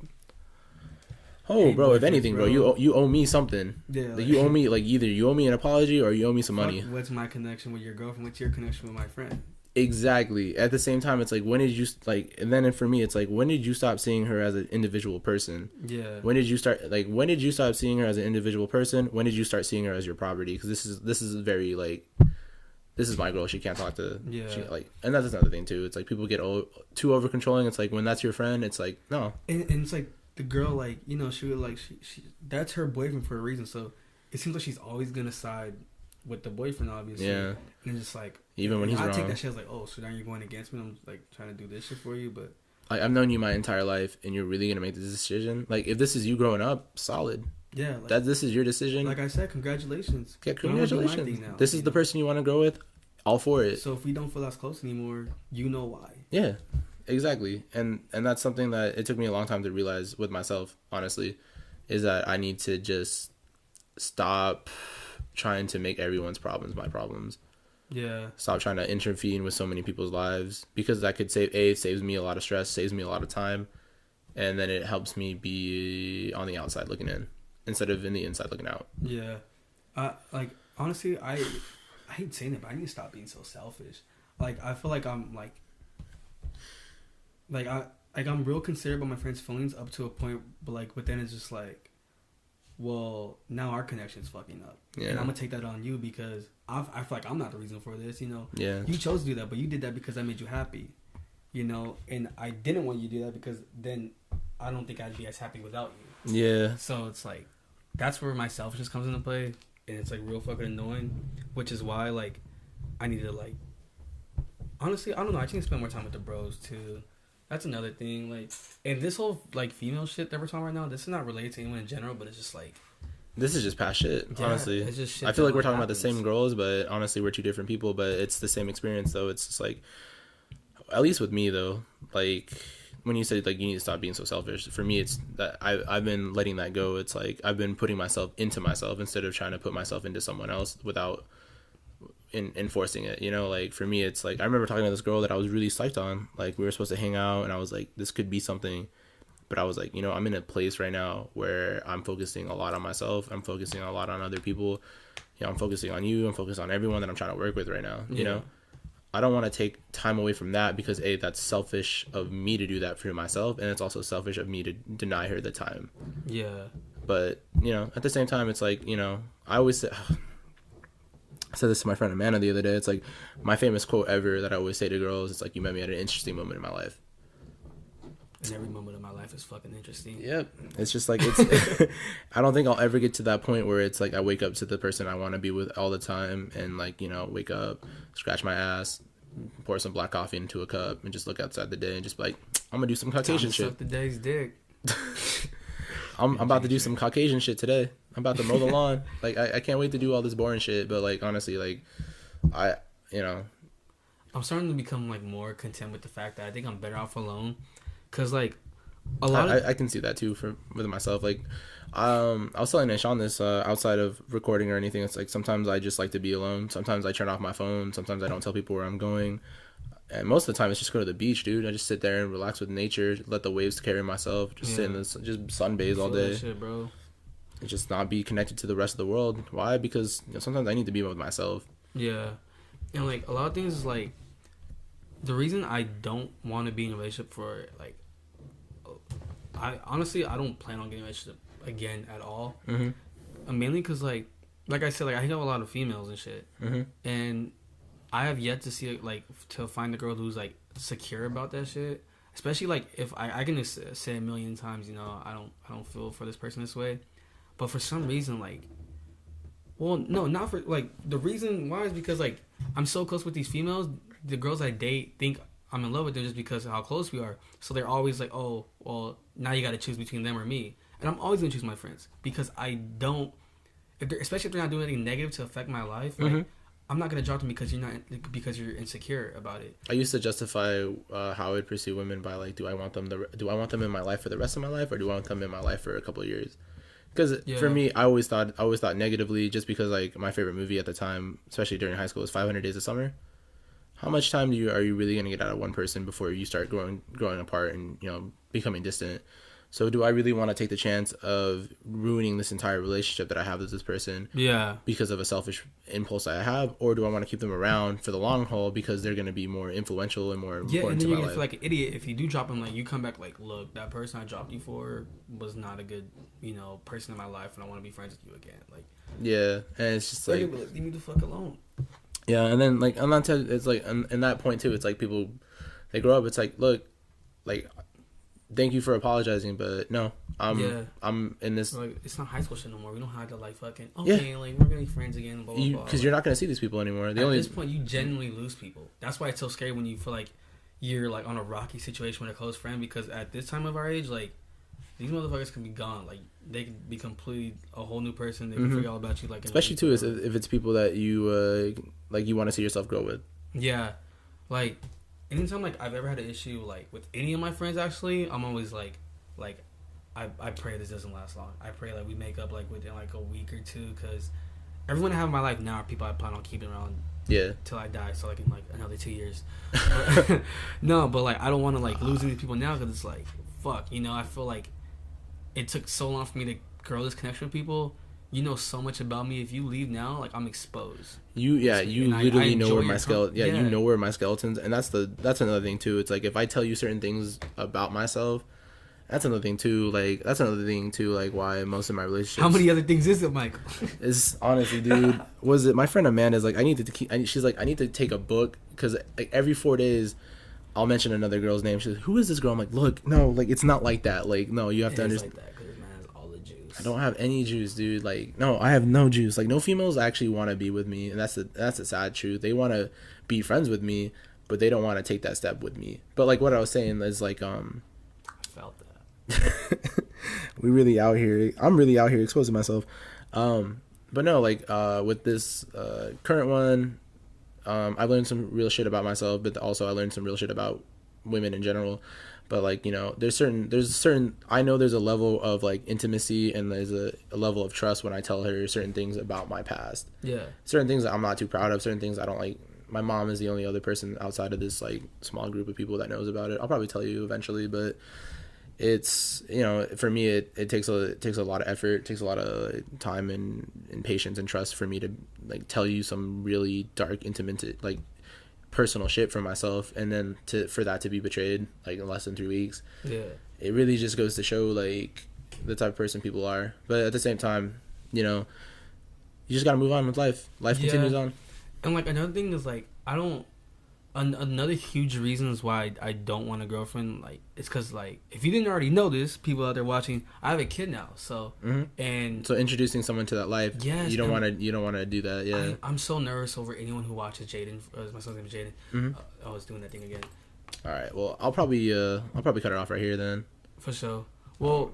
Oh, bro! If anything, bro, you owe me something. Yeah, like, you owe me like either you owe me an apology or you owe me some money. What's my connection with your girlfriend? What's your connection with my friend? Exactly. At the same time, it's like when did you like? And then for me, it's like when did you stop seeing her as an individual person? Yeah. When did you stop seeing her as an individual person? When did you start seeing her as your property? Because this is very like, this is my girl. She can't talk to. Yeah. And that's another thing too. It's like people get too over controlling. It's like when that's your friend, it's like no. And it's like the girl, like you know, she would like she that's her boyfriend for a reason. So it seems like she's always gonna side with the boyfriend, obviously. Yeah. And it's just like even when he's wrong. I take that shit as like, oh, so now you're going against me. I'm like trying to do this shit for you, but like I've known you my entire life, and you're really gonna make this decision. Like if this is you growing up, solid. Yeah. Like, this is your decision. Like I said, congratulations. Yeah, congratulations. Now, this is the person you want to grow with. All for it. So if we don't feel as close anymore, you know why. Yeah, exactly. And that's something that it took me a long time to realize with myself. Honestly, is that I need to just stop trying to make everyone's problems my problems. Yeah. Stop trying to intervene with so many people's lives, because that could saves me a lot of stress, saves me a lot of time, and then it helps me be on the outside looking in instead of in the inside looking out. Yeah. Like honestly, I hate saying it, but I need to stop being so selfish. Like I feel like I'm I'm real considerate about my friends' feelings up to a point, but then it's just like, well, now our connection's fucking up. Yeah. And I'm gonna take that on you because I feel like I'm not the reason for this, you know. Yeah. You chose to do that, but you did that because that made you happy, you know. And I didn't want you to do that because then I don't think I'd be as happy without you. Yeah. So it's like that's where my selfishness comes into play, and it's like real fucking annoying, which is why like I need to like honestly I don't know, I need to spend more time with the bros too. That's another thing, like, and this whole like female shit that we're talking right now, this is not related to anyone in general, but it's just like this is just past shit. Yeah, honestly, it's just shit. I feel like we're talking about the same girls, but honestly, we're two different people. But it's the same experience, though. It's just like, at least with me, though, like when you said like you need to stop being so selfish. For me, it's that I've been letting that go. It's like I've been putting myself into myself instead of trying to put myself into someone else without enforcing it, you know. Like for me, it's like I remember talking to this girl that I was really psyched on. Like we were supposed to hang out, and I was like, this could be something. But I was like, you know, I'm in a place right now where I'm focusing a lot on myself. I'm focusing a lot on other people. You know, I'm focusing on you. I'm focused on everyone that I'm trying to work with right now. You know, I don't want to take time away from that because that's selfish of me to do that for myself, and it's also selfish of me to deny her the time. Yeah. But you know, at the same time, it's like, you know, I always say. I said this to my friend Amanda the other day. It's like my famous quote ever that I always say to girls. It's like, you met me at an interesting moment in my life. And every moment of my life is fucking interesting. Yep. It's just like it's. I don't think I'll ever get to that point where it's like I wake up to the person I want to be with all the time, and like wake up, scratch my ass, pour some black coffee into a cup, and just look outside the day and just be like, I'm gonna do some Caucasian shit. Suck the day's dick. I'm about to do some Caucasian shit today. I'm about to mow the lawn. Like I can't wait to do all this boring shit. But like honestly, like I'm starting to become like more content with the fact that I think I'm better off alone. Cause like a lot I can see that too with myself. Like I was telling Nishan this outside of recording or anything. It's like sometimes I just like to be alone. Sometimes I turn off my phone. Sometimes I don't tell people where I'm going. And most of the time it's just go to the beach, dude. I just sit there and relax with nature, let the waves carry myself, just sit in this, just sunbathe all day. Shit, bro. And just not be connected to the rest of the world. Why? Because sometimes I need to be with myself. Yeah. And like a lot of things is like the reason I don't want to be in a relationship for like I don't plan on getting a relationship again at all. Mm-hmm. Mainly because like I said, like I hang out with a lot of females and shit, mm-hmm. and I have yet to see like to find a girl who's like secure about that shit. Especially like if I can just say a million times, I don't feel for this person this way, but for some reason like, well no, not for like the reason why is because like I'm so close with these females. The girls I date think I'm in love with them just because of how close we are. So they're always like, oh, well, now you got to choose between them or me. And I'm always going to choose my friends because I don't, especially if they're not doing anything negative to affect my life, like, I'm not going to drop them because you're insecure about it. I used to justify how I would pursue women by like, do I want them in my life for the rest of my life, or do I want them in my life for a couple of years? Because for me, I always thought negatively, just because like my favorite movie at the time, especially during high school, was 500 Days of Summer. How much time are you really going to get out of one person before you start growing apart and becoming distant? So do I really want to take the chance of ruining this entire relationship that I have with this person? Yeah. Because of a selfish impulse I have, or do I want to keep them around for the long haul because they're going to be more influential and more important to my life? Yeah, and then you're going to feel like an idiot if you do drop them. Like you come back like, look, that person I dropped you for was not a good, person in my life, and I want to be friends with you again. Like. Yeah, and it's just like leave me the fuck alone. Yeah, and then like I'm not telling. It's like in that point too. It's like people, they grow up. It's like, look, like, thank you for apologizing, but no, I'm in this. Like, it's not high school shit no more. We don't have to like fucking like we're gonna be friends again. Blah, blah, blah. Because you're not gonna see these people anymore. At this point, you genuinely lose people. That's why it's so scary when you feel like you're like on a rocky situation with a close friend. Because at this time of our age, like these motherfuckers can be gone. Like they can be completely a whole new person. They can forget all about you. Like especially too, if it's people that you like you want to see yourself grow with. Yeah, like anytime like I've ever had an issue like with any of my friends, actually, I'm always like I pray this doesn't last long. I pray like we make up like within like a week or two, because everyone I have in my life now are people I plan on keeping around. Yeah. Till I die, so like in like another 2 years. No, but like I don't want to like lose these people now, because it's like fuck, I feel like it took so long for me to grow this connection with people. You know so much about me. If you leave now, like I'm exposed. You literally know where my skeleton. Yeah, you know where my skeletons. And that's another thing too. It's like if I tell you certain things about myself, that's another thing too. Like that's another thing too. Like why most of my relationships. How many other things is it, Michael? It's honestly, dude. Was it my friend Amanda's like I need to take a book, because like every 4 days. I'll mention another girl's name. She's like, who is this girl? I'm like, look, no, like it's not like that. Like no, you have to understand. Like that, because man has all the juice. I don't have any juice, dude. Like, no, I have no juice. Like, no females actually want to be with me, and that's the sad truth. They want to be friends with me, but they don't want to take that step with me. But like what I was saying is like, I felt that. I'm really out here exposing myself. But no, like with this current one, I've learned some real shit about myself, but also I learned some real shit about women in general. But like, there's certain I know there's a level of like intimacy, and there's a level of trust when I tell her certain things about my past. Yeah. Certain things that I'm not too proud of, certain things I don't like. My mom is the only other person outside of this like small group of people that knows about it. I'll probably tell you eventually, but it's for me it takes a lot of effort, it takes a lot of time and patience and trust for me to like tell you some really dark, intimate, like personal shit for myself, and then for that to be betrayed like in less than 3 weeks. Yeah, it really just goes to show like the type of person people are. But at the same time, you just gotta move on with life. Life continues on. And like another thing is like I don't Another huge reason is why I don't want a girlfriend, like, it's because, like, if you didn't already know this, people out there watching, I have a kid now, so and so introducing someone to that life, yes, you don't want to do that. Yeah, I'm so nervous over anyone who watches Jaden. My son's name is Jaden. I was doing that thing again. All right, well, I'll probably cut it off right here then. For sure. Well,